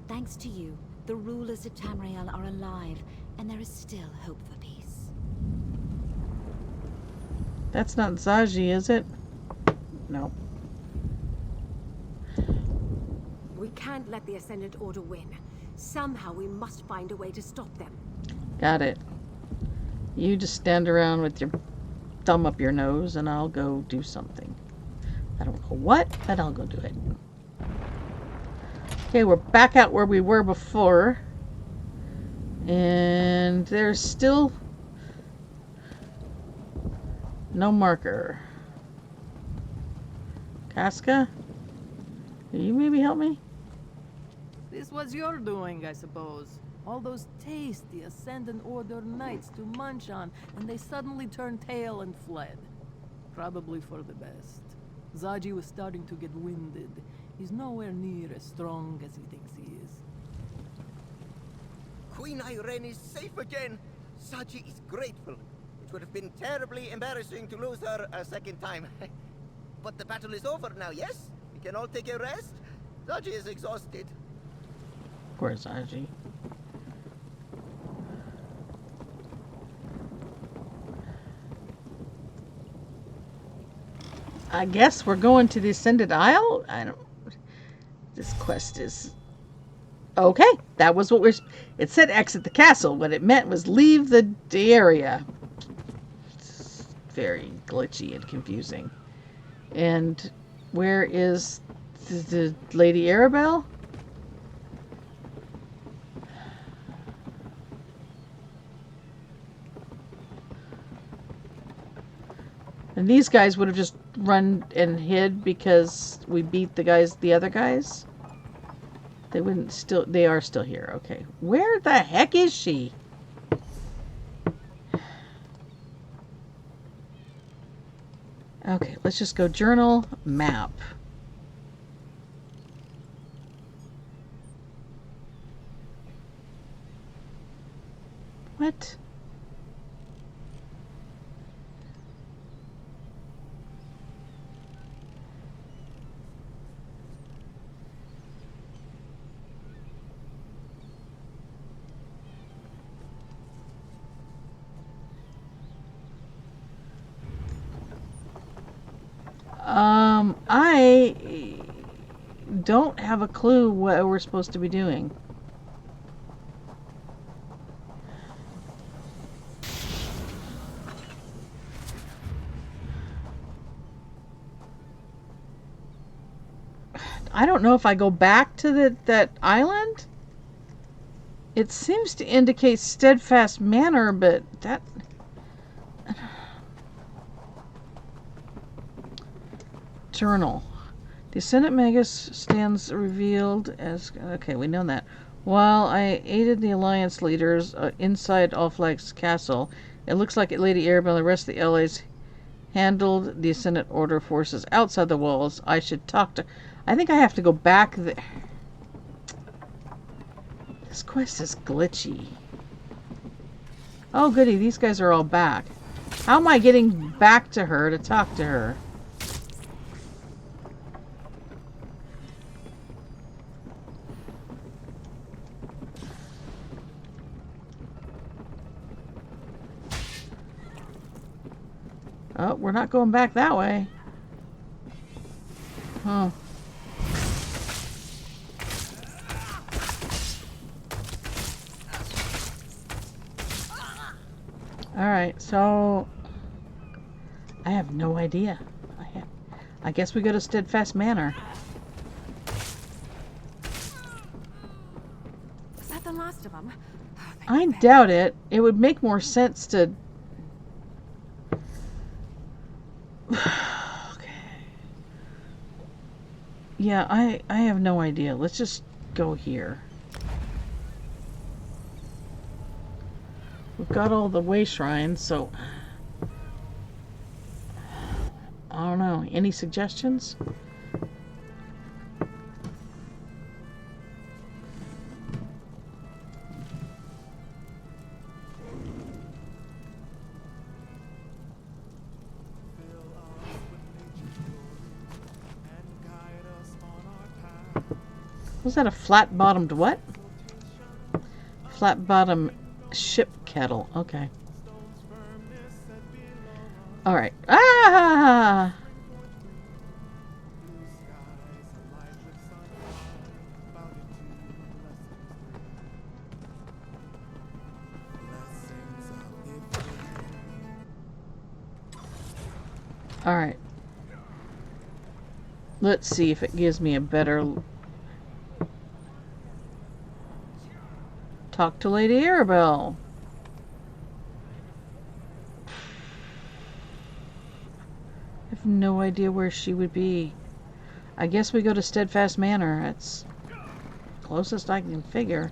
Thanks to you, the rulers of Tamriel are alive, and there is still hope for peace. That's not Zaji, is it? No. We can't let the Ascendant Order win. Somehow we must find a way to stop them. Got it. You just stand around with your thumb up your nose and I'll go do something. I don't know what, but I'll go do it. Okay, we're back out where we were before. And there's still no marker. Casca? Can you maybe help me? This was your doing, I suppose. All those tasty Ascendant Order knights to munch on, and they suddenly turned tail and fled. Probably for the best. Zaji was starting to get winded. He's nowhere near as strong as he thinks he is. Queen Irene is safe again. Saji is grateful. It would have been terribly embarrassing to lose her a second time. But the battle is over now, yes? We can all take a rest? Saji is exhausted. Poor Zaji. I guess we're going to the Ascended Isle? I don't... This quest is... Okay, that was what we're... It said exit the castle. What it meant was leave the area. It's very glitchy and confusing. And where is the Lady Arabelle? And these guys would have just run and hid because we beat the other guys. They wouldn't still, they are still here. Okay. Where the heck is she? Okay, let's just go journal, map. What? I don't have a clue what we're supposed to be doing. I don't know if I go back to that island. It seems to indicate steadfast manner, but that... Journal. The Ascendant Magus stands revealed as... Okay, we know that. While I aided the Alliance leaders inside Allflag's castle, it looks like Lady Arabelle and the rest of the allies handled the Ascendant Order forces outside the walls. I should talk to... I think I have to go back there. This quest is glitchy. Oh, goody. These guys are all back. How am I getting back to her to talk to her? Oh, we're not going back that way. Huh. Alright, so I have no idea. I guess we go to Steadfast Manor. Is that the last of them? I doubt it. It would make more sense to... Okay. Yeah, I have no idea. Let's just go here. We've got all the way shrines, so... I don't know. Any suggestions? Was that a flat-bottomed what? Flat-bottom ship kettle. Okay. Alright. Ah! Alright. Let's see if it gives me a better... Talk to Lady Arabelle. I have no idea where she would be. I guess we go to Steadfast Manor. That's closest I can figure.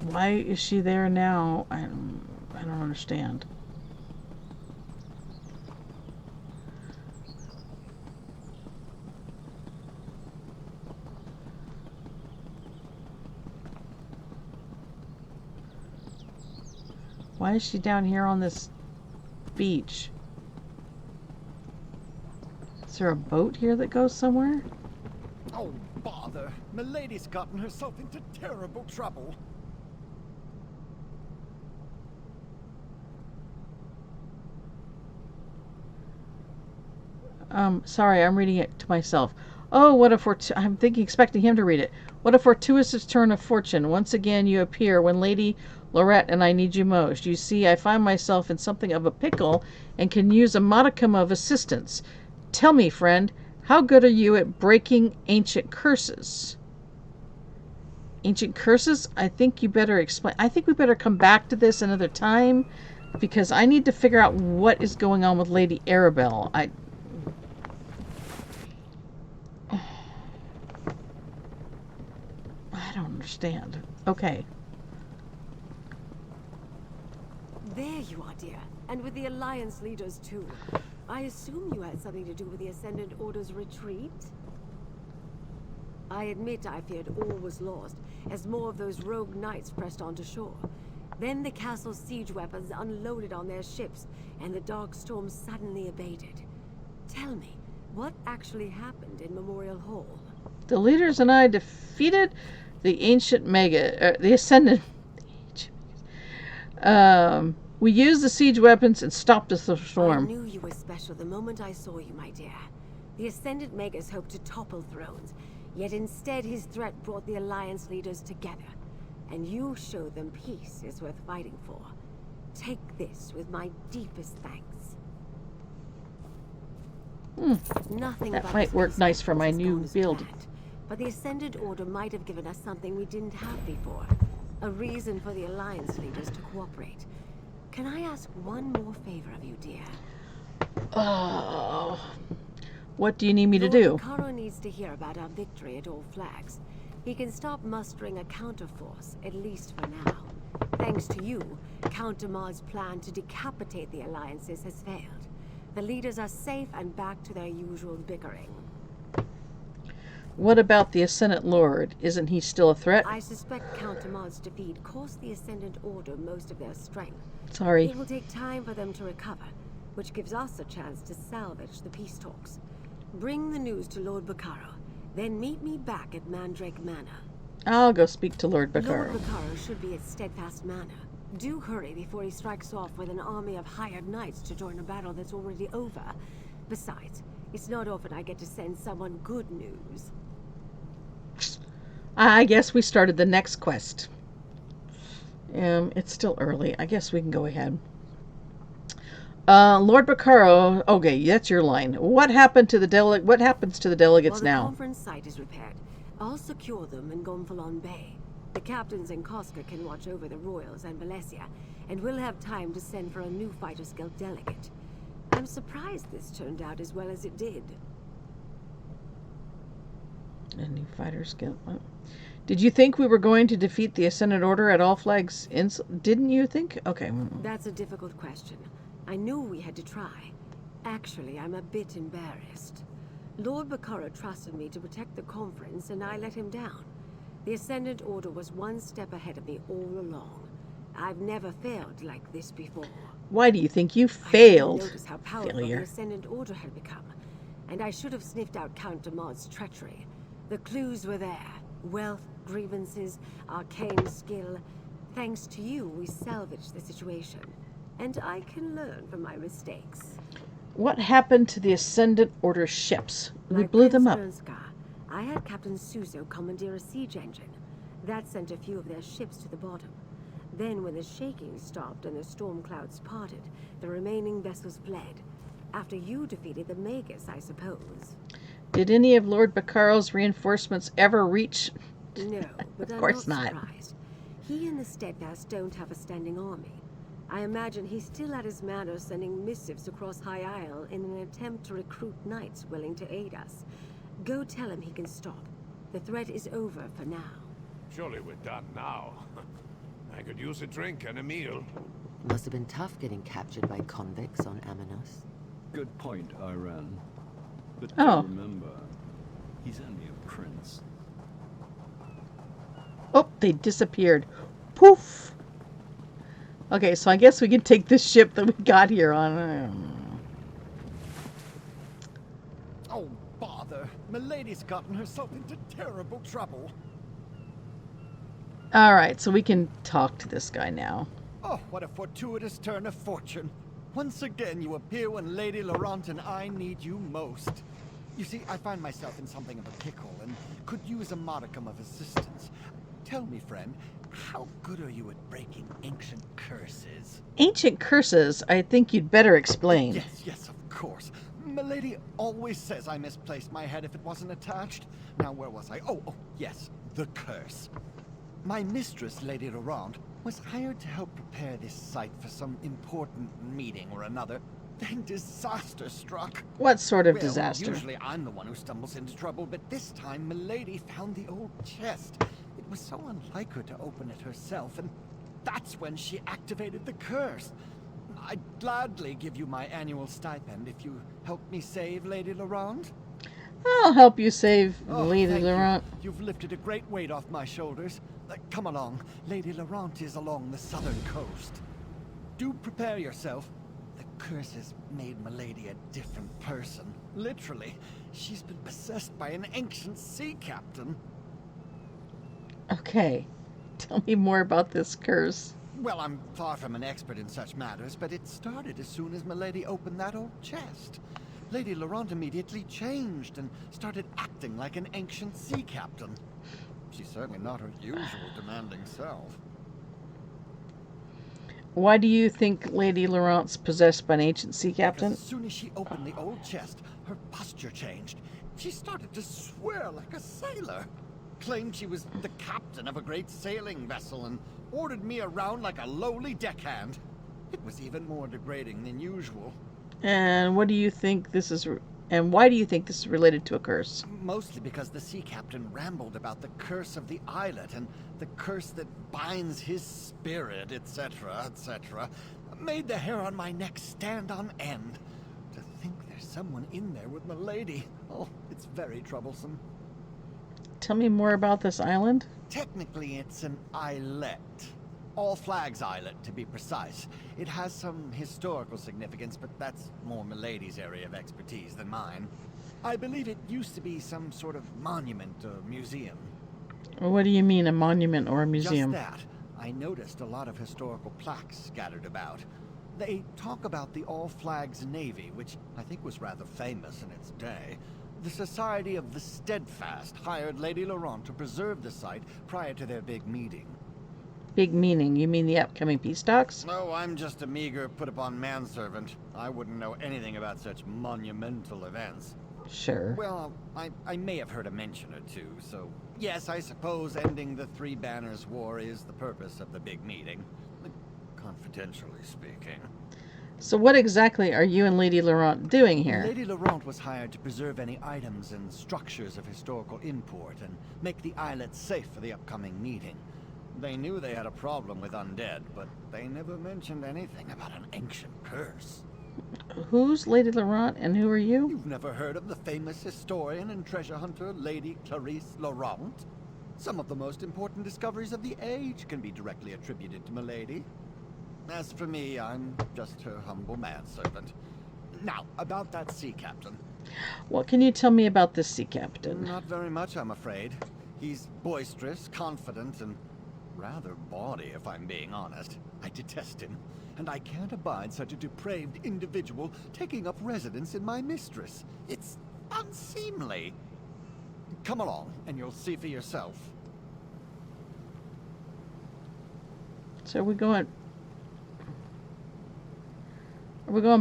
Why is she there now? I don't understand. Why is she down here on this beach? Is there a boat here that goes somewhere? Oh, bother. Milady's gotten herself into terrible trouble. Sorry, I'm reading it to myself. Oh, what a I'm expecting him to read it. What a fortuitous turn of fortune. Once again you appear when Lady Lorette and I need you most. You see, I find myself in something of a pickle and can use a modicum of assistance. Tell me, friend, how good are you at breaking ancient curses? Ancient curses? I think you better explain. I think we better come back to this another time because I need to figure out what is going on with Lady Arabelle. I don't understand. Okay. There you are, dear. And with the Alliance leaders, too. I assume you had something to do with the Ascendant Order's retreat? I admit I feared all was lost, as more of those rogue knights pressed onto shore. Then the castle's siege weapons unloaded on their ships, and the dark storm suddenly abated. Tell me, what actually happened in Memorial Hall? The leaders and I defeated the ancient the Ascendant. We used the siege weapons and stopped the storm. I knew you were special the moment I saw you, my dear. The Ascendant Magus hoped to topple thrones, yet instead his threat brought the Alliance leaders together. And you showed them peace is worth fighting for. Take this with my deepest thanks. Nothing that might work nice for my new build. Planned, but the Ascendant Order might have given us something we didn't have before. A reason for the Alliance leaders to cooperate. Can I ask one more favor of you, dear? Oh. What do you need me to do? Lord Bacaro needs to hear about our victory at All Flags. He can stop mustering a counterforce, at least for now. Thanks to you, Count Demard's plan to decapitate the alliances has failed. The leaders are safe and back to their usual bickering. What about the Ascendant Lord? Isn't he still a threat? I suspect Count Demard's defeat cost the Ascendant Order most of their strength. Sorry. It will take time for them to recover, which gives us a chance to salvage the peace talks. Bring the news to Lord Bacaro, Then meet me back at Mandrake Manor. I'll go speak to Lord Lord Bacaro. Bacaro should be at Steadfast Manor. Do hurry before he strikes off with an army of hired knights to join a battle that's already over. Besides, it's not often I get to send someone good news. I guess we started the next quest. It's still early. I guess we can go ahead. Lord Bacaro. Okay, that's your line. What happened to the What happens to the delegates While the now? conference site is repaired, I'll secure them in Gonfalon Bay. The captains and Koska can watch over the Royals and Valencia, and we'll have time to send for a new Fighters Guild delegate. I'm surprised this turned out as well as it did. A new Fighters Guild. Did you think we were going to defeat the Ascendant Order at All Flags? Didn't you think? Okay. That's a difficult question. I knew we had to try. Actually, I'm a bit embarrassed. Lord Bacaro trusted me to protect the conference, and I let him down. The Ascendant Order was one step ahead of me all along. I've never failed like this before. Why do you think you failed? I noticed how powerful the Ascendant Order had become, and I should have sniffed out Count de Maud's treachery. The clues were there. Wealth, grievances, arcane skill. Thanks to you, we salvaged the situation. And I can learn from my mistakes. What happened to the Ascendant Order ships? We Like blew them up. Prince Ernskar, I had Captain Suzo commandeer a siege engine. That sent a few of their ships to the bottom. Then when the shaking stopped and the storm clouds parted, the remaining vessels fled. After you defeated the Magus, I suppose. Did any of Lord Bacaro's reinforcements ever reach? No, but Of I'm course not not. surprised. He and the Steadfast don't have a standing army. I imagine he's still at his manor sending missives across High Isle in an attempt to recruit knights willing to aid us. Go tell him he can stop. The threat is over for now. Surely we're done now. I could use a drink and a meal. Must have been tough getting captured by convicts on Aminos. Good point, Iran. But Oh. remember, he's only a prince. Oh, they disappeared. Poof! Okay, so I guess we can take this ship that we got here on. Oh, bother. Milady's gotten herself into terrible trouble. Alright, so we can talk to this guy now. Oh, what a fortuitous turn of fortune. Once again, you appear when Lady Laurent and I need you most. You see, I find myself in something of a pickle and could use a modicum of assistance. Tell me, friend, how good are you at breaking ancient curses? Ancient curses, I think you'd better explain. Yes, of course. Milady always says I misplaced my head if it wasn't attached. Now, where was I? Oh, yes, the curse. My mistress, Lady Laurent, was hired to help prepare this site for some important meeting or another. Then disaster struck. What sort of Well, disaster? Usually I'm the one who stumbles into trouble, but this time Milady found the old chest. It was so unlike her to open it herself, and that's when she activated the curse. I'd gladly give you my annual stipend if you help me save Lady Laurent. I'll help you save Lady thank you. Laurent. You've lifted a great weight off my shoulders. Come along. Lady Laurent is along the southern coast. Do prepare yourself. The curse has made Milady a different person. Literally. She's been possessed by an ancient sea captain. Okay, tell me more about this curse. Well, I'm far from an expert in such matters, but it started as soon as Milady opened that old chest. Lady Laurent immediately changed and started acting like an ancient sea captain. She's certainly not her usual demanding self. Why do you think Lady Laurent's possessed by an ancient sea captain? As soon as she opened the old chest, her posture changed. She started to swear like a sailor. Claimed she was the captain of a great sailing vessel and ordered me around like a lowly deckhand. It was even more degrading than usual. And what do you think this is? And why do you think this is related to a curse? Mostly because the sea captain rambled about the curse of the islet and the curse that binds his spirit, etc., etc. Made the hair on my neck stand on end. To think there's someone in there with Milady. Oh, it's very troublesome. Tell me more about this island. Technically, it's an islet. All Flags Islet, to be precise. It has some historical significance, but that's more Milady's area of expertise than mine. I believe it used to be some sort of monument or museum. What do you mean, a monument or a museum? Just that. I noticed a lot of historical plaques scattered about. They talk about the All Flags Navy, which I think was rather famous in its day. The Society of the Steadfast hired Lady Laurent to preserve the site prior to their big meeting. Big meaning? You mean the upcoming peace talks? No, I'm just a meager, put-upon manservant. I wouldn't know anything about such monumental events. Sure. Well, I may have heard a mention or two, so yes, I suppose ending the Three Banners War is the purpose of the big meeting. Confidentially speaking. So what exactly are you and Lady Laurent doing here? Lady Laurent was hired to preserve any items and structures of historical import and make the islet safe for the upcoming meeting. They knew they had a problem with undead, but they never mentioned anything about an ancient curse. Who's Lady Laurent and who are you? You've never heard of the famous historian and treasure hunter, Lady Clarice Laurent? Some of the most important discoveries of the age can be directly attributed to Milady. As for me, I'm just her humble manservant. Now, about that sea captain. What can you tell me about this sea captain? Not very much, I'm afraid. He's boisterous, confident, and rather bawdy, if I'm being honest. I detest him, and I can't abide such a depraved individual taking up residence in my mistress. It's unseemly. Come along, and you'll see for yourself. So are we going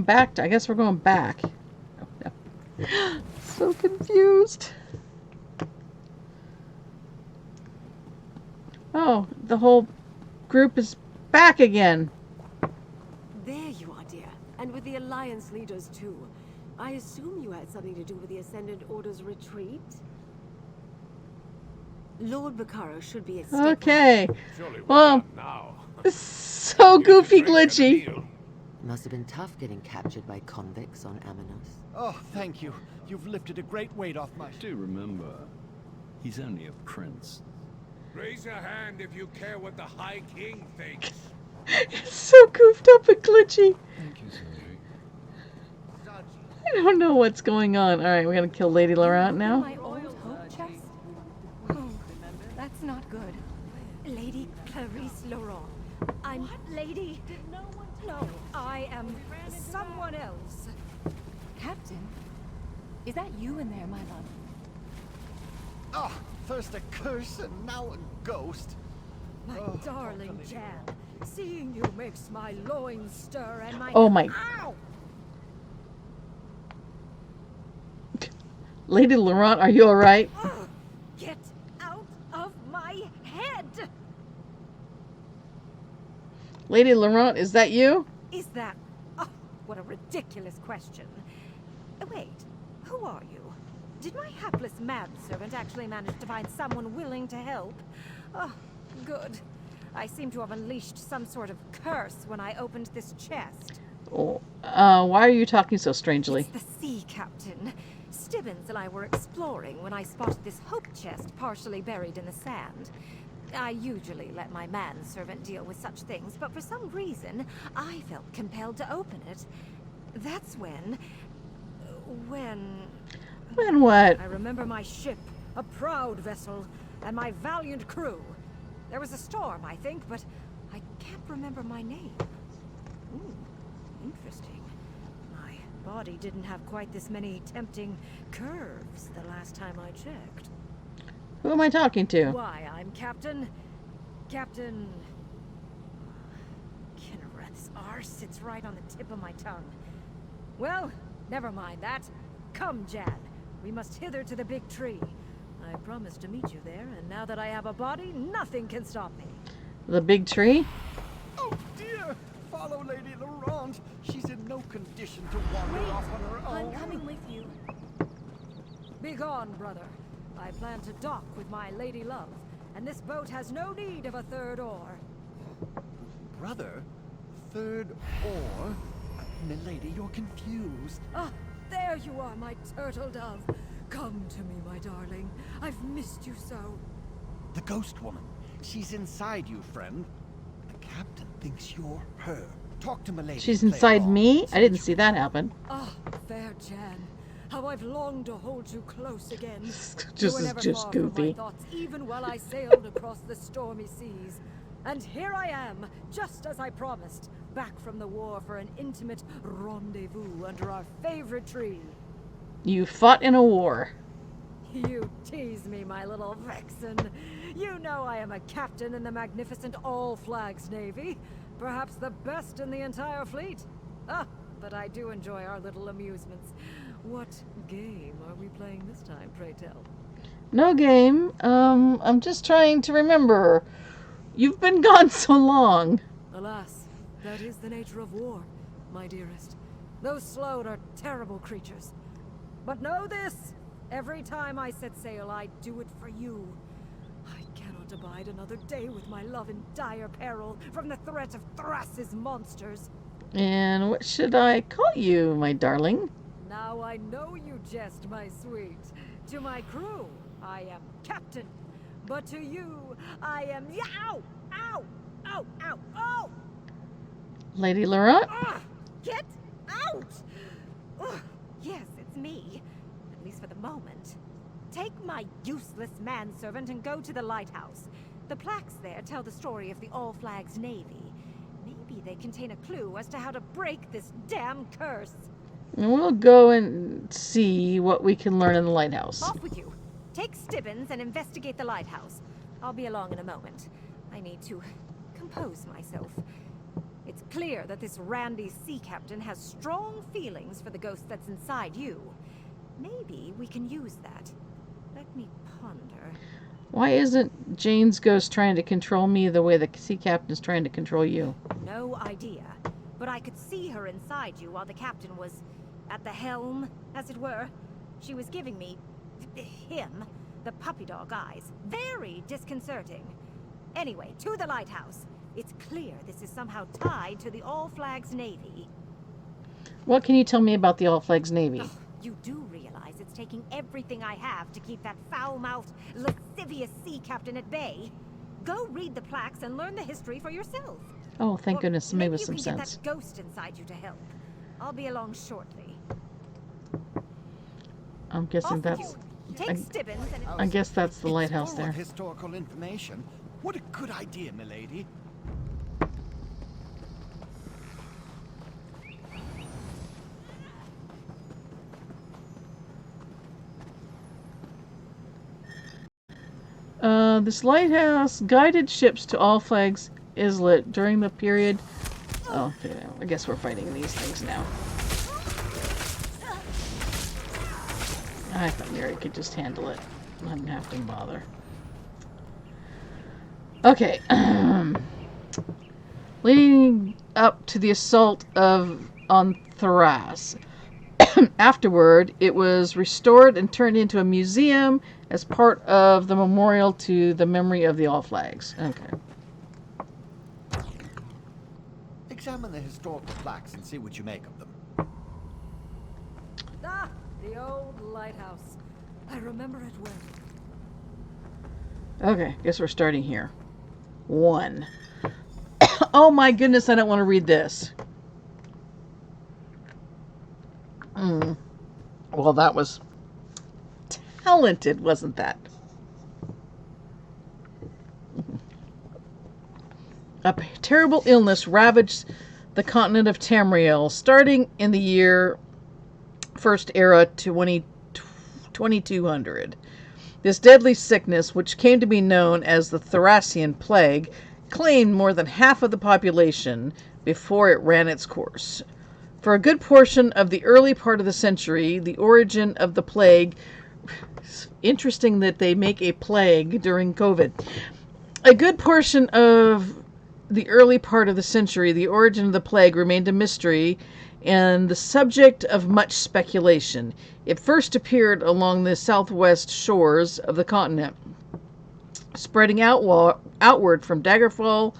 back to, I guess we're going back. Oh, no. So confused. Oh, the whole group is back again. There you are, dear. And with the Alliance leaders, too. I assume you had something to do with the Ascendant Order's retreat? Lord Bacaro should be a Okay. Well, so goofy glitchy. Must have been tough getting captured by convicts on Amanos. Oh, thank you. You've lifted a great weight off my... Do remember, he's only a prince. Raise a hand if you care what the High King thinks. It's so goofed up and glitchy. Thank you, Zoe. I don't know what's going on. Alright, we're gonna kill Lady Laurent now. My old hope chest? Oh, that's not good. Lady Clarice Laurent. I'm Lady... No, I am someone else. Captain, is that you in there, my love? Oh, first a curse and now a ghost. My darling Jan, seeing you makes my loins stir and my... Oh my... Ow! Lady Laurent, are you alright? Get out of my head! Lady Laurent, is that you? Is that... Oh, what a ridiculous question. Wait, who are you? Did my hapless manservant actually manage to find someone willing to help? Oh, good. I seem to have unleashed some sort of curse when I opened this chest. Oh, why are you talking so strangely? It's the sea captain. Stibbins and I were exploring when I spotted this hope chest partially buried in the sand. I usually let my manservant deal with such things, but for some reason, I felt compelled to open it. That's when... When what? I remember my ship, a proud vessel, and my valiant crew. There was a storm, I think, but I can't remember my name. Ooh, interesting. My body didn't have quite this many tempting curves the last time I checked. Who am I talking to? Why, I'm Captain... Kinnereth's R sits right on the tip of my tongue. Well, never mind that. Come, Jan. We must hither to the big tree. I promised to meet you there, and now that I have a body, nothing can stop me. The big tree? Oh dear! Follow Lady Laurent. She's in no condition to wander off on her own. I'm coming with you. Begone, brother. I plan to dock with my lady love, and this boat has no need of a third oar. Brother? Third oar? Milady, you're confused. Ah, there you are, my turtle dove. Come to me, my darling. I've missed you so. The ghost woman. She's inside you, friend. The captain thinks you're her. Talk to Milady. She's inside me? I didn't see that happen. Ah, fair Jan. How I've longed to hold you close again. Just You were never just far from my goofy. thoughts, even while I sailed across the stormy seas. And here I am, just as I promised, back from the war for an intimate rendezvous under our favorite tree. You fought in a war. You tease me, my little vixen. You know I am a captain in the magnificent All Flags Navy. Perhaps the best in the entire fleet. Ah, but I do enjoy our little amusements. What game are we playing this time, pray tell? No game. I'm just trying to remember. You've been gone so long. Alas, that is the nature of war, my dearest. Those Sloan are terrible creatures. But know this, every time I set sail, I do it for you. I cannot abide another day with my love in dire peril from the threat of Thras's monsters. And what should I call you, my darling? Now I know you jest, my sweet. To my crew, I am captain. But to you, I am... Ow! Ow! Ow! Ow! Oh! Lady Laurent? Get out! Ugh, yes, it's me. At least for the moment. Take my useless manservant and go to the lighthouse. The plaques there tell the story of the All Flags Navy. Maybe they contain a clue as to how to break this damn curse. And we'll go and see what we can learn in the lighthouse. Off with you. Take Stibbins and investigate the lighthouse. I'll be along in a moment. I need to compose myself. It's clear that this randy sea captain has strong feelings for the ghost that's inside you. Maybe we can use that. Let me ponder. Why isn't Jane's ghost trying to control me the way the sea captain's trying to control you? No idea. But I could see her inside you while the captain was at the helm, as it were. She was giving me... him, the puppy dog eyes. Very disconcerting. Anyway, to the lighthouse. It's clear this is somehow tied to the All Flags Navy. What can you tell me about the All Flags Navy? You do realize it's taking everything I have to keep that foul-mouthed, lascivious sea captain at bay. Go read the plaques and learn the history for yourself. Oh, thank goodness, maybe with you some can sense. Get that ghost inside you to help. I'll be along shortly. I'm guessing Off that's... Take Stibbins and... I guess that's the lighthouse Full there. of historical information. What a good idea, milady. This lighthouse guided ships to All Flags Islet during the period... Oh, yeah, I guess we're fighting these things now. I thought Mary could just handle it. I didn't have to bother. Okay. Leading up to the assault on Thras. Afterward, it was restored and turned into a museum as part of the memorial to the memory of the All Flags. Okay. Examine the historical plaques and see what you make of them. Ah, the old lighthouse. I remember it well. Okay, guess we're starting here. 1. Oh my goodness, I don't want to read this. Well, that was talented, wasn't that? A terrible illness ravaged the continent of Tamriel, starting in the year First Era 2200. This deadly sickness, which came to be known as the Thracian Plague, claimed more than half of the population before it ran its course. For a good portion of the early part of the century, the origin of the plague... Interesting that they make a plague during COVID. A good portion of the early part of the century, the origin of the plague remained a mystery and the subject of much speculation. It first appeared along the southwest shores of the continent, spreading outward from Daggerfall,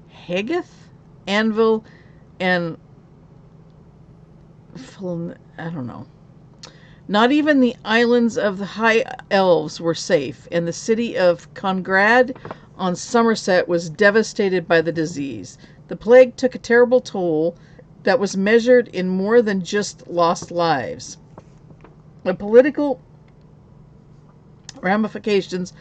Hageth, Anvil, and I don't know. Not even the islands of the High Elves were safe, and the city of Congrad on Somerset was devastated by the disease. The plague took a terrible toll that was measured in more than just lost lives. The political ramifications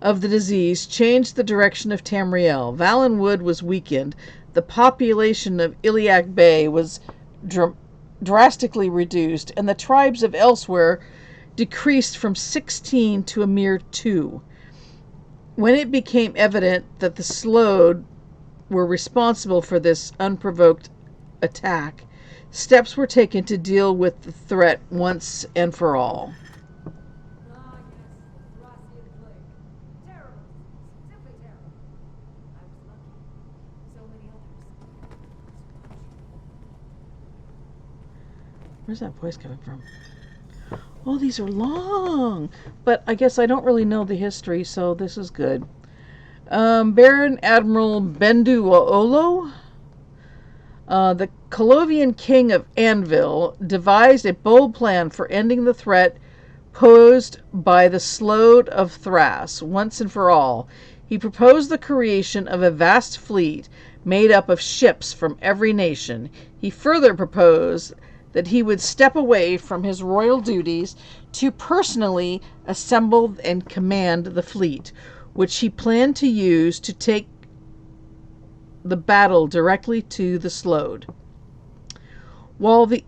of the disease changed the direction of Tamriel. Valenwood was weakened. The population of Iliac Bay was drastically reduced, and the tribes of elsewhere decreased from 16 to a mere 2. When it became evident that the Slode were responsible for this unprovoked attack, steps were taken to deal with the threat once and for all. Where's that voice coming from? Oh, these are long. But I guess I don't really know the history, so this is good. Baron Admiral Bendu Olo, the Colovian king of Anvil, devised a bold plan for ending the threat posed by the Slode of Thrace once and for all. He proposed the creation of a vast fleet made up of ships from every nation. He further proposed that he would step away from his royal duties to personally assemble and command the fleet, which he planned to use to take the battle directly to the Slode. While the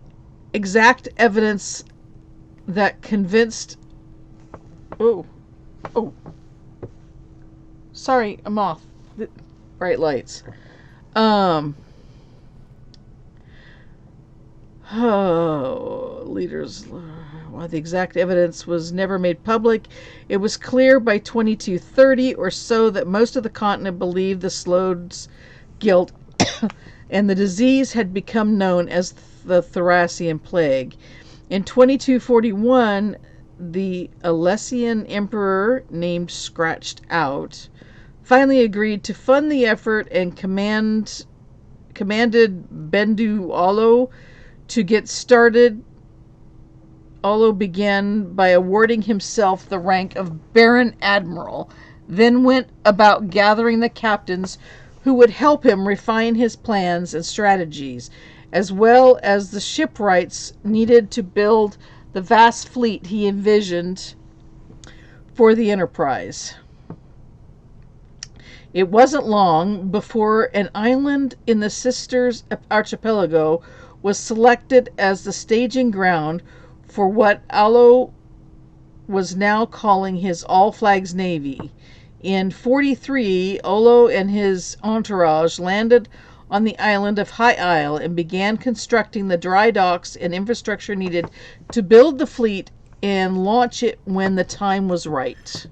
exact evidence that convinced... Sorry, I'm off. Bright lights. Leaders. While the exact evidence was never made public, it was clear by 2230 or so that most of the continent believed the Slode's guilt, and the disease had become known as the Thracian Plague. In 2241, the Alessian emperor, named Scratched Out, finally agreed to fund the effort and commanded Bendu Olo to get started. Olo began by awarding himself the rank of Baron Admiral, then went about gathering the captains who would help him refine his plans and strategies, as well as the shipwrights needed to build the vast fleet he envisioned for the enterprise. It wasn't long before an island in the Sisters Archipelago was selected as the staging ground for what Olo was now calling his All Flags Navy. In 43, Olo and his entourage landed on the island of High Isle and began constructing the dry docks and infrastructure needed to build the fleet and launch it when the time was right.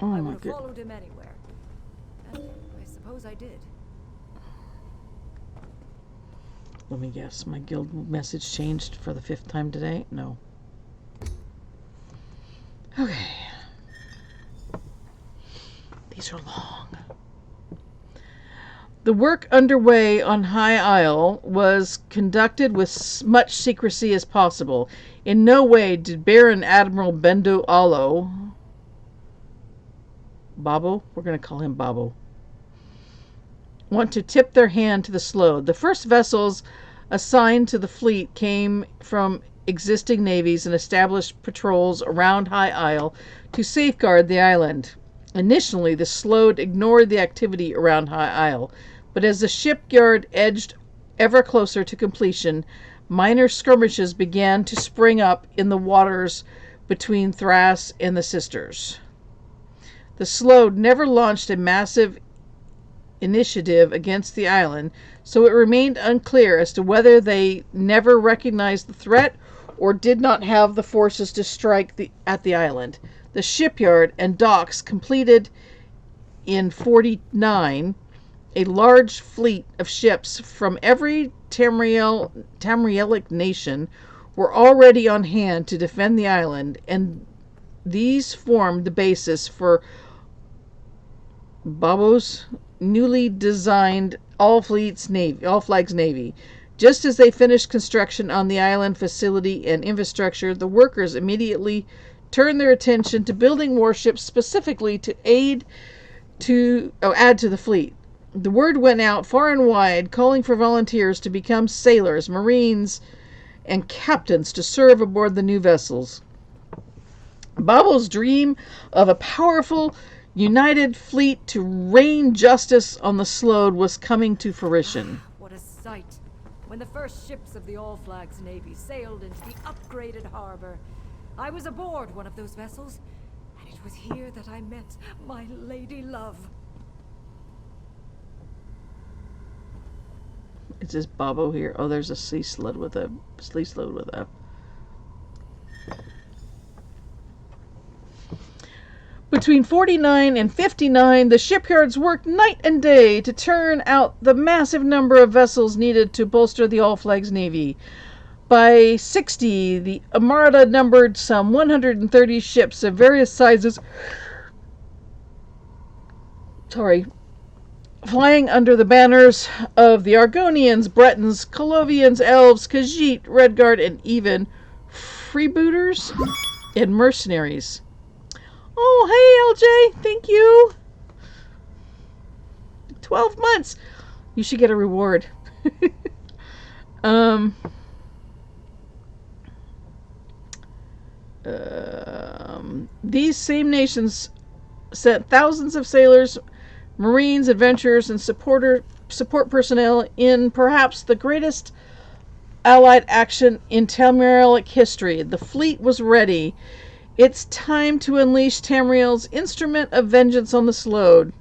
Oh, I would have followed him anywhere. And I suppose I did. Let me guess. My guild message changed for the 5th time today? No. Okay. These are long. The work underway on High Isle was conducted with much secrecy as possible. In no way did Baron Admiral Bendu Olo, Babo? We're going to call him Babo, want to tip their hand to the Slode. The first vessels assigned to the fleet came from existing navies and established patrols around High Isle to safeguard the island. Initially, the Slode ignored the activity around High Isle, but as the shipyard edged ever closer to completion, minor skirmishes began to spring up in the waters between Thrace and the Sisters. The Slode never launched a massive initiative against the island, so it remained unclear as to whether they never recognized the threat or did not have the forces to strike at the island. The shipyard and docks completed in 49, a large fleet of ships from every Tamrielic nation were already on hand to defend the island, and these formed the basis for Babo's newly designed All Flags Navy. Just as they finished construction on the island facility and infrastructure, the workers immediately turned their attention to building warships specifically to add to the fleet. The word went out far and wide, calling for volunteers to become sailors, marines, and captains to serve aboard the new vessels. Babel's dream of a powerful, united fleet to rain justice on the Sload was coming to fruition. What a sight! When the first ships of the All Flags Navy sailed into the upgraded harbor, I was aboard one of those vessels, and it was here that I met my lady love. Is this Babbo here? Oh, there's a sea sled with a Between 49 and 59, the shipyards worked night and day to turn out the massive number of vessels needed to bolster the All Flags Navy. By 60, the Armada numbered some 130 ships of various sizes, flying under the banners of the Argonians, Bretons, Colovians, Elves, Khajiit, Redguard, and even freebooters and mercenaries. Oh, hey, LJ, thank you. 12 months. You should get a reward. These same nations sent thousands of sailors, marines, adventurers, and support personnel in perhaps the greatest Allied action in Tamrielic history. The fleet was ready. It's time to unleash Tamriel's instrument of vengeance on the Sload.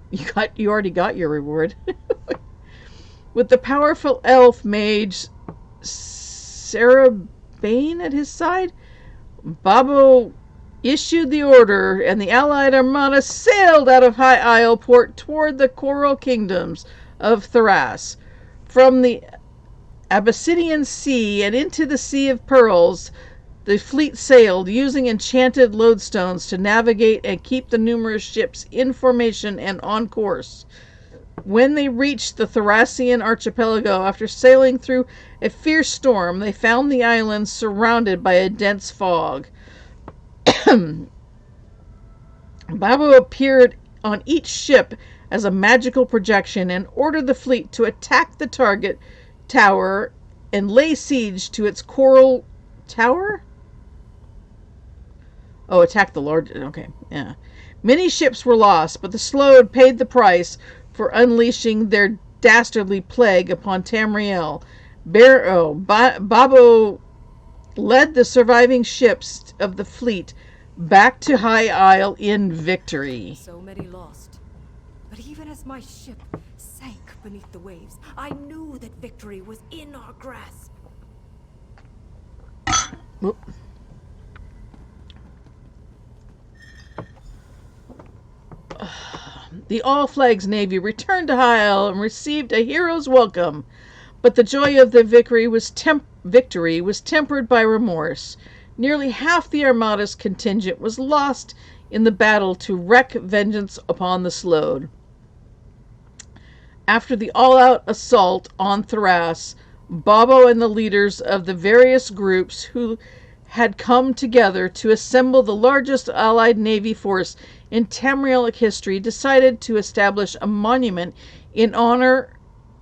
You already got your reward. With the powerful elf mage Sarah Bane at his side, Babbo issued the order, and the Allied Armada sailed out of High Isle port toward the Coral Kingdoms of Thrace. From the Abyssinian Sea and into the Sea of Pearls, the fleet sailed, using enchanted lodestones to navigate and keep the numerous ships in formation and on course. When they reached the Thracian archipelago, after sailing through a fierce storm, they found the island surrounded by a dense fog. Babbo appeared on each ship as a magical projection and ordered the fleet to attack the target tower and lay siege to its coral tower? Oh, attack the large... Okay, yeah. Many ships were lost, but the Sload paid the price for unleashing their dastardly plague upon Tamriel. Babbo led the surviving ships of the fleet back to High Isle in victory. So many lost. But even as my ship sank beneath the waves, I knew that victory was in our grasp. Whoop. The All Flags Navy returned to High Isle and received a hero's welcome, but the joy of the victory was tempered by remorse. Nearly half the Armada's contingent was lost in the battle to wreak vengeance upon the Sload. After the all-out assault on Thrace, Babbo and the leaders of the various groups who had come together to assemble the largest Allied Navy force in Tamrielic history decided to establish a monument in honor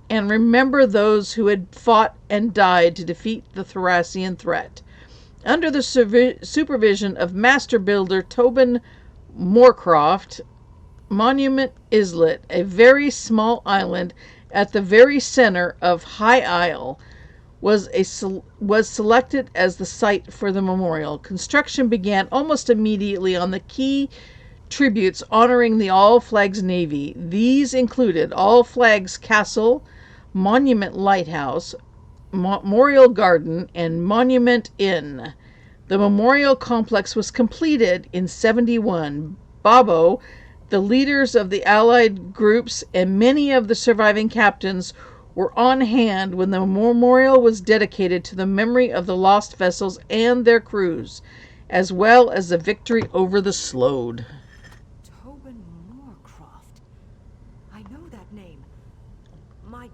and remember those who had fought and died to defeat the Thracian threat. Under the supervision of master builder Tobin Moorcroft, Monument Islet, a very small island at the very center of High Isle, was selected as the site for the memorial. Construction began almost immediately on the key tributes honoring the All Flags Navy. These included All Flags Castle, Monument Lighthouse, Memorial Garden, and Monument Inn. The memorial complex was completed in 71. Babbo, the leaders of the Allied groups, and many of the surviving captains were on hand when the memorial was dedicated to the memory of the lost vessels and their crews, as well as the victory over the Sload. Tobin Moorcroft. I know that name. My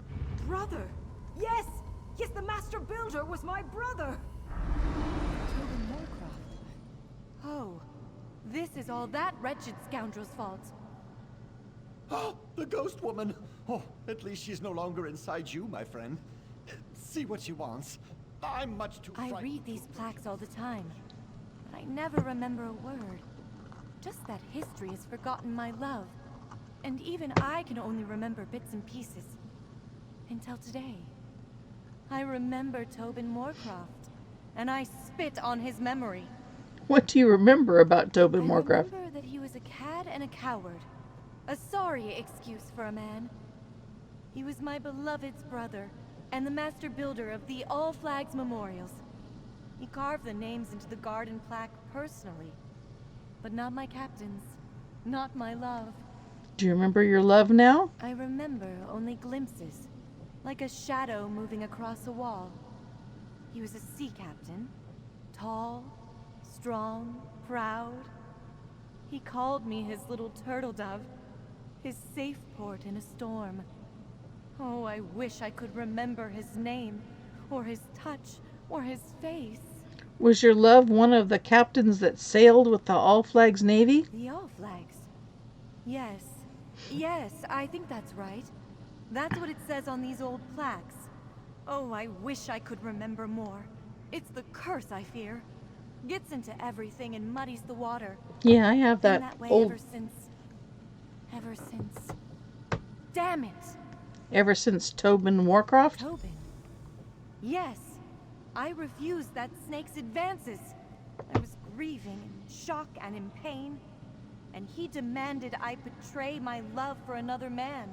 brother. Yes! Yes, the master builder was my brother. Tobin Moorcroft. Oh, this is all that wretched scoundrel's fault. Oh, the ghost woman! Oh, at least she's no longer inside you, my friend. See what she wants. I'm much too I read these plaques all the time, but I never remember a word. Just that history has forgotten my love. And even I can only remember bits and pieces. Until today. I remember Tobin Moorcroft, and I spit on his memory. What do you remember about Tobin I Moorcroft? remember that he was a cad and a coward. A sorry excuse for a man. He was my beloved's brother, and the master builder of the All Flags Memorials. He carved the names into the garden plaque personally. But not my captain's. Not my love. Do you remember your love now? I remember only glimpses. Like a shadow moving across a wall. He was a sea captain. Tall, strong, proud. He called me his little turtle dove. His safe port in a storm. Oh, I wish I could remember his name, or his touch, or his face. Was your love one of the captains that sailed with the All Flags Navy? The All Flags? Yes. Yes, I think that's right. That's what it says on these old plaques. Oh, I wish I could remember more. It's the curse, I fear. Gets into everything and muddies the water. Yeah, I have Been that way old... Ever since... Damn it! Ever since Tobin Moorcroft? Tobin? Yes. I refused that snake's advances. I was grieving, in shock, and in pain. And he demanded I betray my love for another man.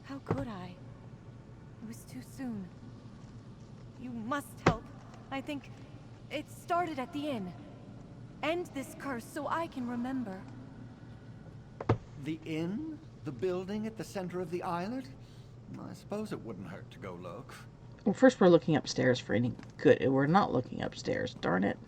How could I? It was too soon. You must help. I think it started at the inn. End this curse so I can remember. The inn? The building at the center of the islet? I suppose it wouldn't hurt to go look. Well, first we're looking upstairs for any good. We're not looking upstairs. Darn it.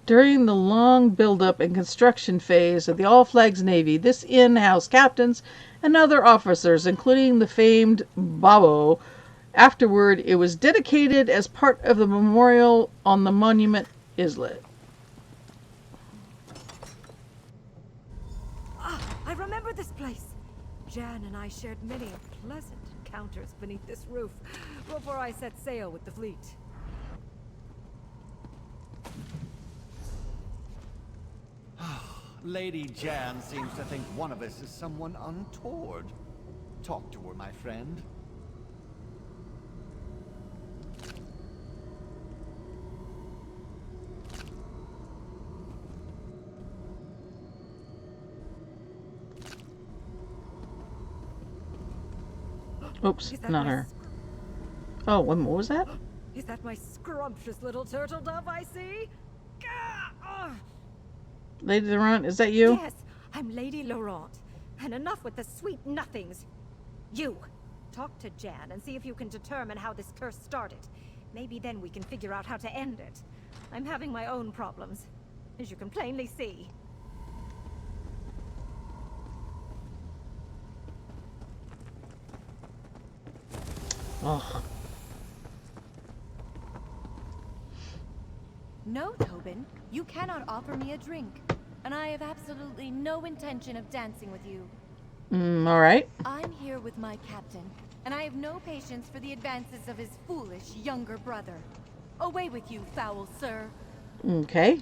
During the long build-up and construction phase of the All Flags Navy, this inn housed captains and other officers, including the famed Babo. Afterward, it was dedicated as part of the memorial on the monument islet. Ah, I remember this place. Jan and I shared many pleasant encounters beneath this roof before I set sail with the fleet. Lady Jan seems to think one of us is someone untoward. Talk to her, my friend. Oops, not her. Oh, what was that? Is that my scrumptious little turtle dove I see? Gah! Oh. Lady Laurent, is that you? Yes, I'm Lady Laurent. And enough with the sweet nothings. You, talk to Jan and see if you can determine how this curse started. Maybe then we can figure out how to end it. I'm having my own problems, as you can plainly see. Oh. No, Tobin. You cannot offer me a drink. And I have absolutely no intention of dancing with you. All right. I'm here with my captain, and I have no patience for the advances of his foolish younger brother. Away with you, foul sir. Okay.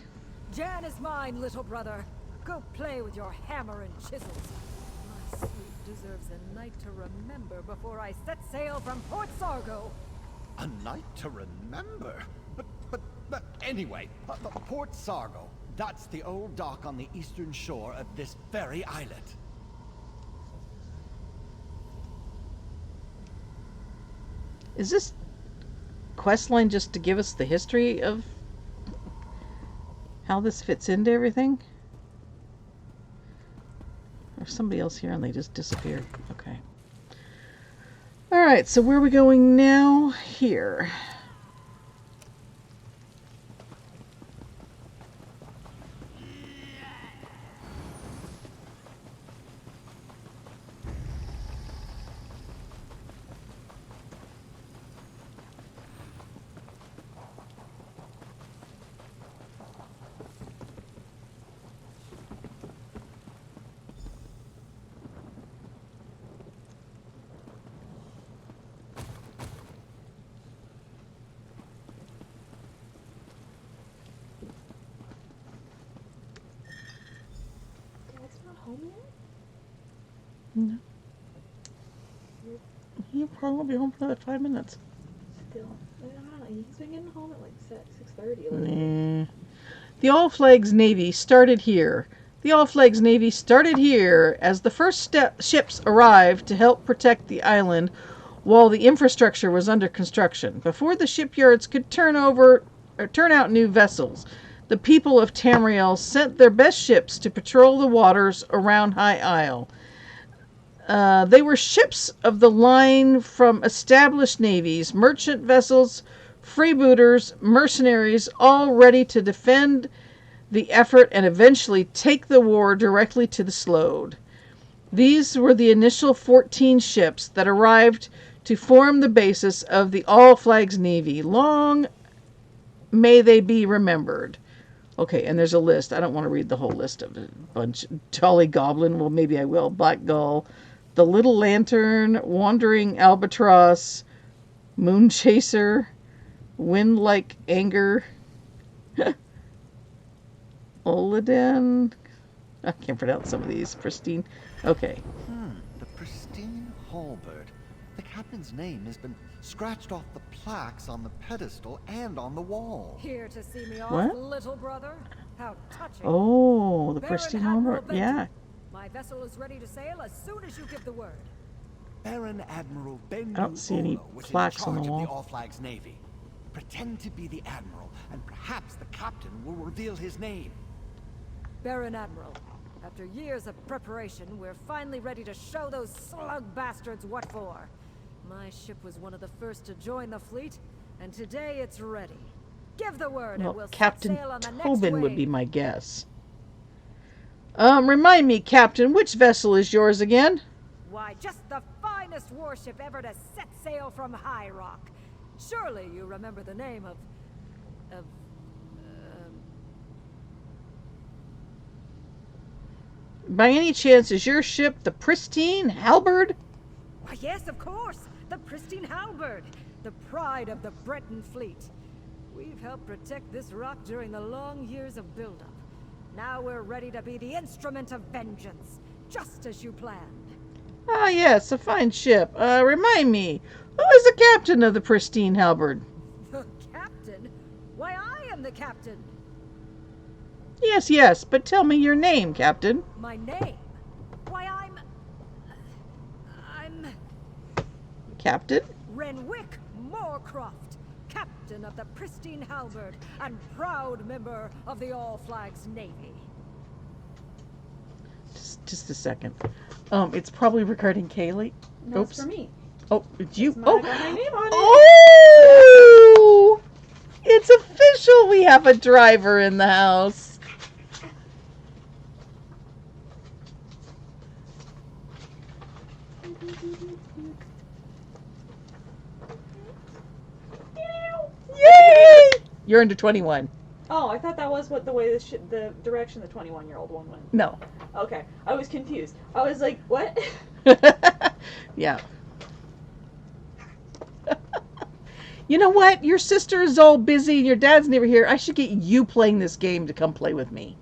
Jan is mine, little brother. Go play with your hammer and chisels. My suit deserves a night to remember before I set sail from Port Sargo. A night to remember? But anyway, Port Sargo. That's the old dock on the eastern shore of this very islet. Is this questline just to give us the history of how this fits into everything? There's somebody else here and they just disappeared. Okay. Alright, so where are we going now? Here. No. He'll probably be home for another 5 minutes. Still, I don't know. He's been getting home at like 6:30. Nah. The All Flags Navy started here. The All Flags Navy started here as the first ships arrived to help protect the island while the infrastructure was under construction. Before the shipyards could turn out new vessels, the people of Tamriel sent their best ships to patrol the waters around High Isle. They were ships of the line from established navies, merchant vessels, freebooters, mercenaries, all ready to defend the effort and eventually take the war directly to the Slode. These were the initial 14 ships that arrived to form the basis of the All Flags Navy. Long may they be remembered. Okay, and there's a list. I don't want to read the whole list of a bunch. Jolly Goblin, well, maybe I will. Black Gull, the Little Lantern, Wandering Albatross, Moon Chaser, Wind Like Anger, Oladen. I can't pronounce some of these. Pristine. Okay. The Pristine Halberd. The captain's name has been scratched off the plaques on the pedestal and on the wall. Here to see me off, What? little brother? How touching. Oh, the Baron Pristine Admiral Halberd. Benton, Yeah. My vessel is ready to sail as soon as you give the word. Baron Admiral Bendu I don't see any was plaques in on charge the of the wall. All Flags Navy. Pretend to be the admiral, and perhaps the captain will reveal his name. Baron Admiral, after years of preparation, we're finally ready to show those slug bastards what for. My ship was one of the first to join the fleet, and today it's ready. Give the word and Well, we'll Captain set sail on the next Tobin would wave. be my guess. Remind me, Captain, which vessel is yours again? Why, just the finest warship ever to set sail from High Rock. Surely you remember the name of... By any chance, is your ship the Pristine Halberd? Why, yes, of course. The Pristine Halberd. The pride of the Breton fleet. We've helped protect this rock during the long years of buildup. Now we're ready to be the instrument of vengeance, just as you planned. Ah, yes, a fine ship. Remind me, who is the captain of the Pristine Halberd? The captain? Why, I am the captain. Yes, yes, but tell me your name, Captain. My name? Why, I'm Captain? Renwick Moorcroft, captain of the Pristine Halberd and proud member of the All Flags Navy. Just a second. It's probably regarding Kaylee. No, Oops. it's for me. Oh, it's you. It's Oh, got my name on it. Oh! It's official. We have a driver in the house. Yay! You're under 21. Oh, I thought that was what the way the direction the 21-year-old one went. No. Okay, I was confused. I was like, what? Yeah. You know what? Your sister is all busy and your dad's never here. I should get you playing this game to come play with me.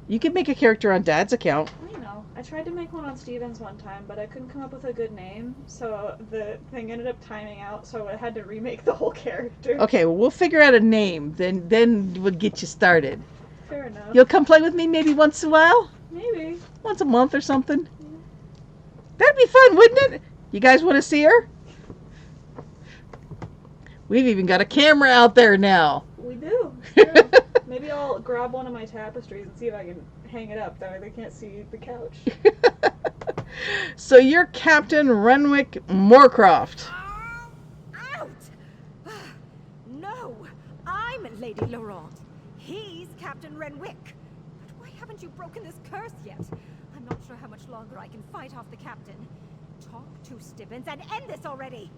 You can make a character on Dad's account. I know. I tried to make one on Steven's one time, but I couldn't come up with a good name, so the thing ended up timing out, so I had to remake the whole character. Okay, well, we'll figure out a name. Then we'll get you started. Fair enough. You'll come play with me maybe once in a while? Maybe. Once a month or something? That'd be fun, wouldn't it? You guys want to see her? We've even got a camera out there now. We do. Yeah. Maybe I'll grab one of my tapestries and see if I can hang it up. That way they can't see the couch. So you're Captain Renwick Moorcroft. Out! No, I'm Lady Laurent. He's Captain Renwick. But why haven't you broken this curse yet? I'm not sure how much longer I can fight off the captain. Talk to Stibbins and end this already.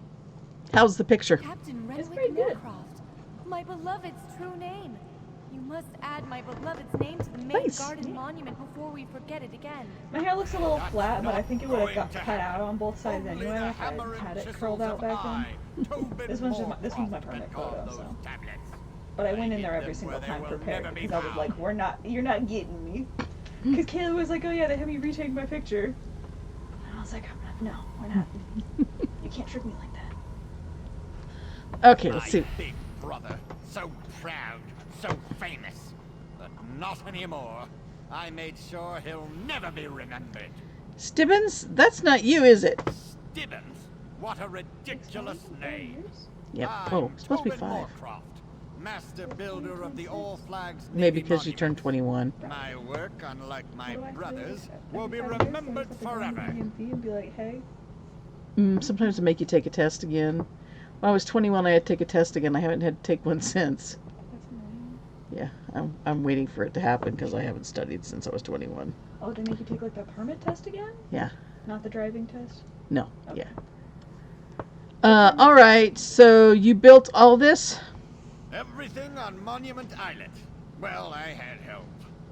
How's the picture? Captain pretty Renwick good. Moorcroft, my beloved's true name. You must add my beloved's name to the main Nice. garden monument before we forget it again. My hair looks a little flat, but I think it would have got cut out on both sides anyway if I had it curled out back then. This one's my permanent photo, so. But I went in there every single time prepared because I was like, you're not getting me. Because Kayla was like, oh yeah, they have me retake my picture. And I was like, no, we're not. You can't trick me like that. Okay, let's see. Big brother, so proud, so famous, but not anymore. I made sure he'll never be remembered. Stibbins, that's not you, is it? Stibbins? What a ridiculous name. Yep. I'm Oh, it's supposed to be Tobin 5. Moorcroft, master builder of the All Flags Maybe Navy because you turned Monument. 21. My work, unlike my What do I say? brother's, Every will be 5 years, I remembered just have to go on forever. DMV and be like, hey. Sometimes they make you take a test again. When I was 21, I had to take a test again. I haven't had to take one since. That's annoying. Yeah, I'm waiting for it to happen because I haven't studied since I was 21. Oh, they make you take like the permit test again? Yeah. Not the driving test? No. Okay. Yeah. All right. So you built all this? Everything on Monument Islet. Well, I had help.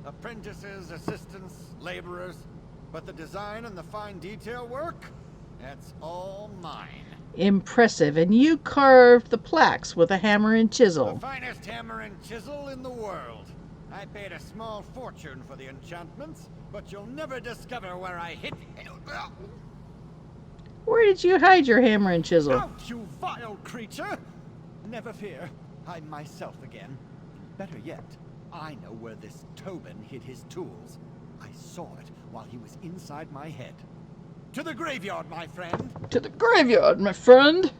Apprentices, assistants, laborers. But the design and the fine detail work, that's all mine. Impressive. And you carved the plaques with a hammer and The chisel. finest hammer and chisel in the world. I paid a small fortune for the enchantments, but you'll never discover where I hid. Where did you hide your hammer and chisel? Out, you vile creature! Never fear, I'm myself again. Better yet, I know where this Tobin hid his tools. I saw it while he was inside my head. To the graveyard, my friend! To the graveyard, my friend!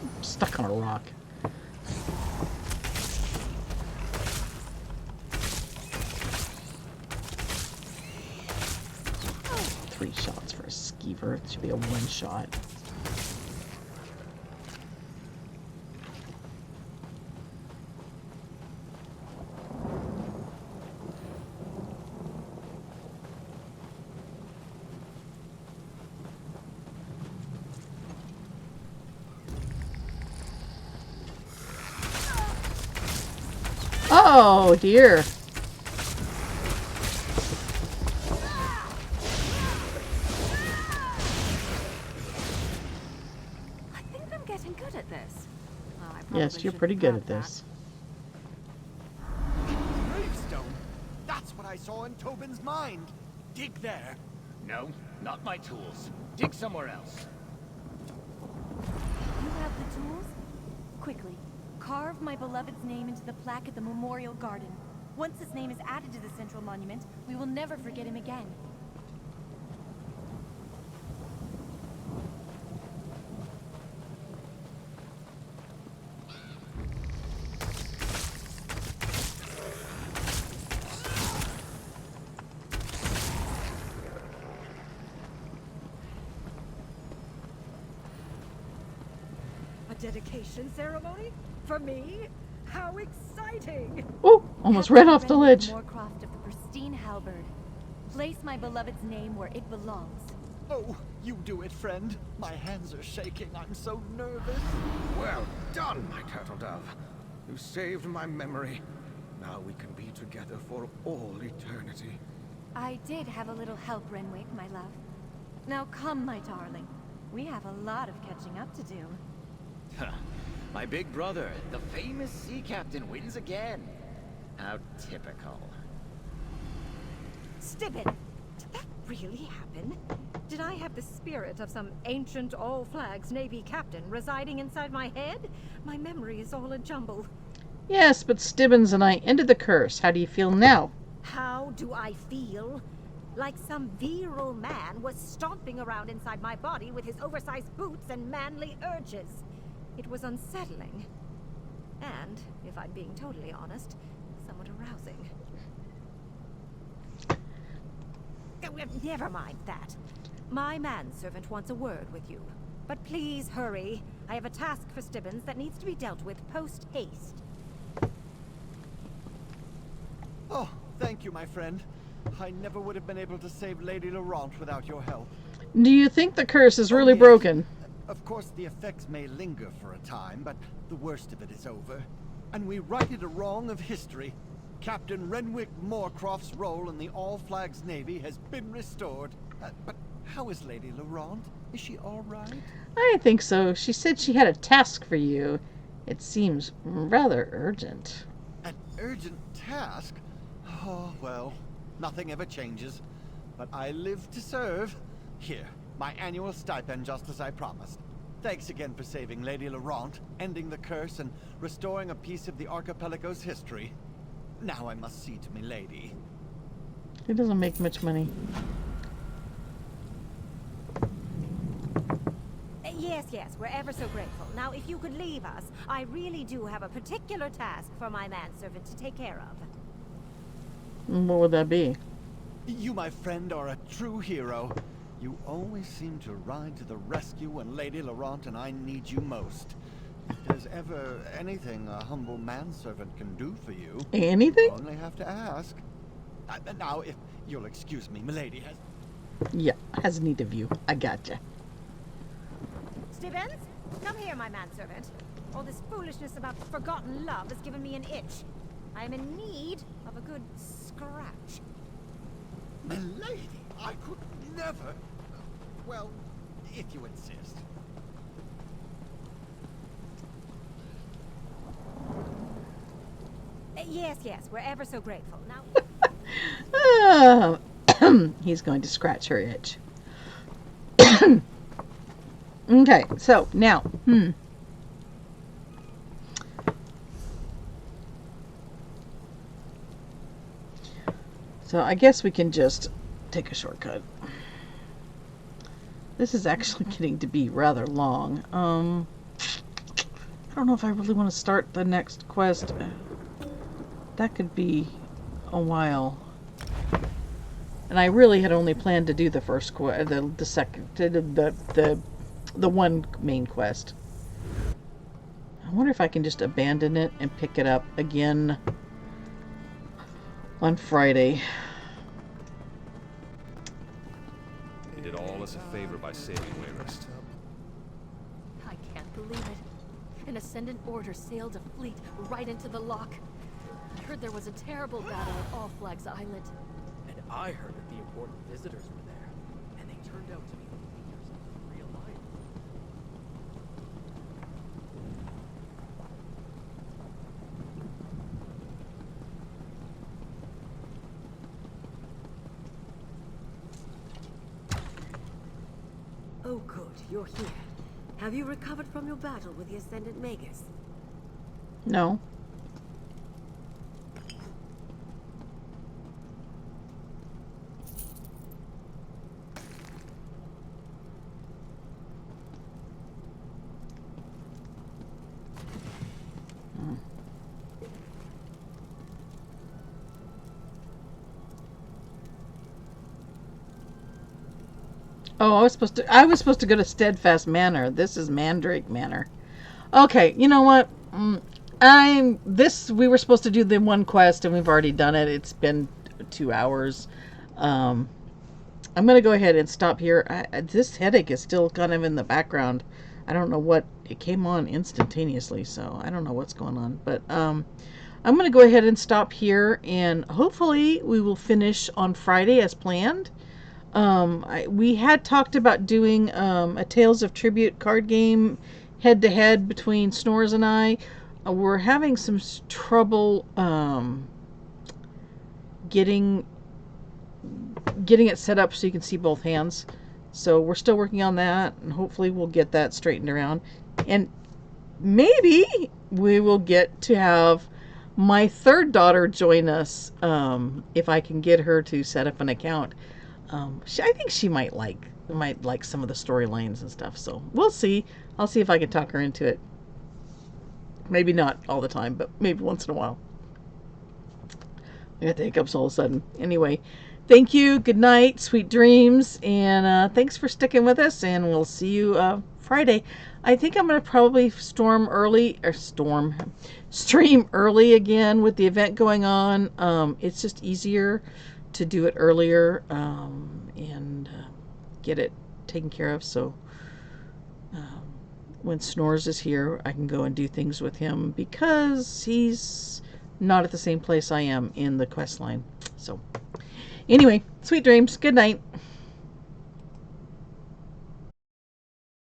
I'm stuck on a rock. Three shots for a skeever. It should be a one shot. Oh dear. I think I'm getting good at this. Oh, I Yes, probably you're shouldn't pretty good have at that. this. Gravestone? That's what I saw in Tobin's mind. Dig there. No, not my tools. Dig somewhere else. You have the tools? Quickly, carve my beloved's name into the plaque at the Memorial Garden. Once his name is added to the central monument, we will never forget him again. A dedication ceremony? For me? How exciting! Oh, almost ran off the ledge. Moorcroft of the pristine halberd. Place my beloved's name where it belongs. Oh, you do it, friend. My hands are shaking. I'm so nervous. Well done, my turtle dove. You saved my memory. Now we can be together for all eternity. I did have a little help, Renwick, my love. Now come, my darling. We have a lot of catching up to do. My big brother, the famous sea captain, wins again. How typical. Stibbin! Did that really happen? Did I have the spirit of some ancient All Flags Navy captain residing inside my head? My memory is all a jumble. Yes, but Stibbins and I ended the curse. How do you feel now? How do I feel? Like some virile man was stomping around inside my body with his oversized boots and manly urges. It was unsettling. And, if I'm being totally honest, somewhat arousing. Never mind that. My manservant wants a word with you. But please hurry. I have a task for Stibbons that needs to be dealt with post-haste. Oh, thank you, my friend. I never would have been able to save Lady Laurent without your help. Do you think the curse is really broken? Of course, the effects may linger for a time, but the worst of it is over. And we righted a wrong of history. Captain Renwick Moorcroft's role in the All Flags Navy has been restored. But how is Lady Laurent? Is she all right? I think so. She said she had a task for you. It seems rather urgent. An urgent task? Oh, well, nothing ever changes. But I live to serve. Here, my annual stipend just as I promised. Thanks again for saving Lady Laurent, ending the curse, and restoring a piece of the archipelago's history. Now I must see to me lady. It doesn't make much money. Yes, we're ever so grateful. Now, if you could leave us, I really do have a particular task for my manservant to take care of. What would that be? You, my friend, are a true hero. You always seem to ride to the rescue when Lady Laurent and I need you most. If there's ever anything a humble manservant can do for you... Anything? You only have to ask. Now, if you'll excuse me, milady has... Yeah, has need of you. I gotcha. Stibbons, come here, my manservant. All this foolishness about forgotten love has given me an itch. I am in need of a good scratch. Milady, I could never... Well, if you insist. Yes, we're ever so grateful. Now... He's going to scratch her itch. Okay, so now, So I guess we can just take a shortcut. This is actually getting to be rather long. I don't know if I really want to start the next quest. That could be a while. And I really had only planned to do the first quest, the second, the one main quest. I wonder if I can just abandon it and pick it up again on Friday. He did all us a favor by saving Wayrest. I can't believe it. An Ascendant order sailed a fleet right into the lock. I heard there was a terrible battle at All Flags Island. And I heard that the important visitors were there. And they turned out to be the leaders of the Free Alliance. Oh, good. You're here. Have you recovered from your battle with the Ascendant Magus? No. Oh, I was supposed to go to Steadfast Manor. This is Mandrake Manor. Okay, you know what? We were supposed to do the one quest and we've already done it. It's been 2 hours. I'm going to go ahead and stop here. This headache is still kind of in the background. I don't know what, it came on instantaneously, so I don't know what's going on. But I'm going to go ahead and stop here, and hopefully we will finish on Friday as planned. We had talked about doing a Tales of Tribute card game head-to-head between Snores and I. We're having some trouble getting it set up so you can see both hands. So we're still working on that, and hopefully we'll get that straightened around. And maybe we will get to have my third daughter join us if I can get her to set up an account. I think she might like some of the storylines and stuff. So we'll see. I'll see if I can talk her into it. Maybe not all the time, but maybe once in a while. I got the hiccups all of a sudden. Anyway, thank you. Good night. Sweet dreams. And thanks for sticking with us. And we'll see you Friday. I think I'm going to probably stream early again with the event going on. It's just easier to do it earlier and get it taken care of. So when Snores is here, I can go and do things with him because he's not at the same place I am in the quest line. So anyway, sweet dreams. Good night.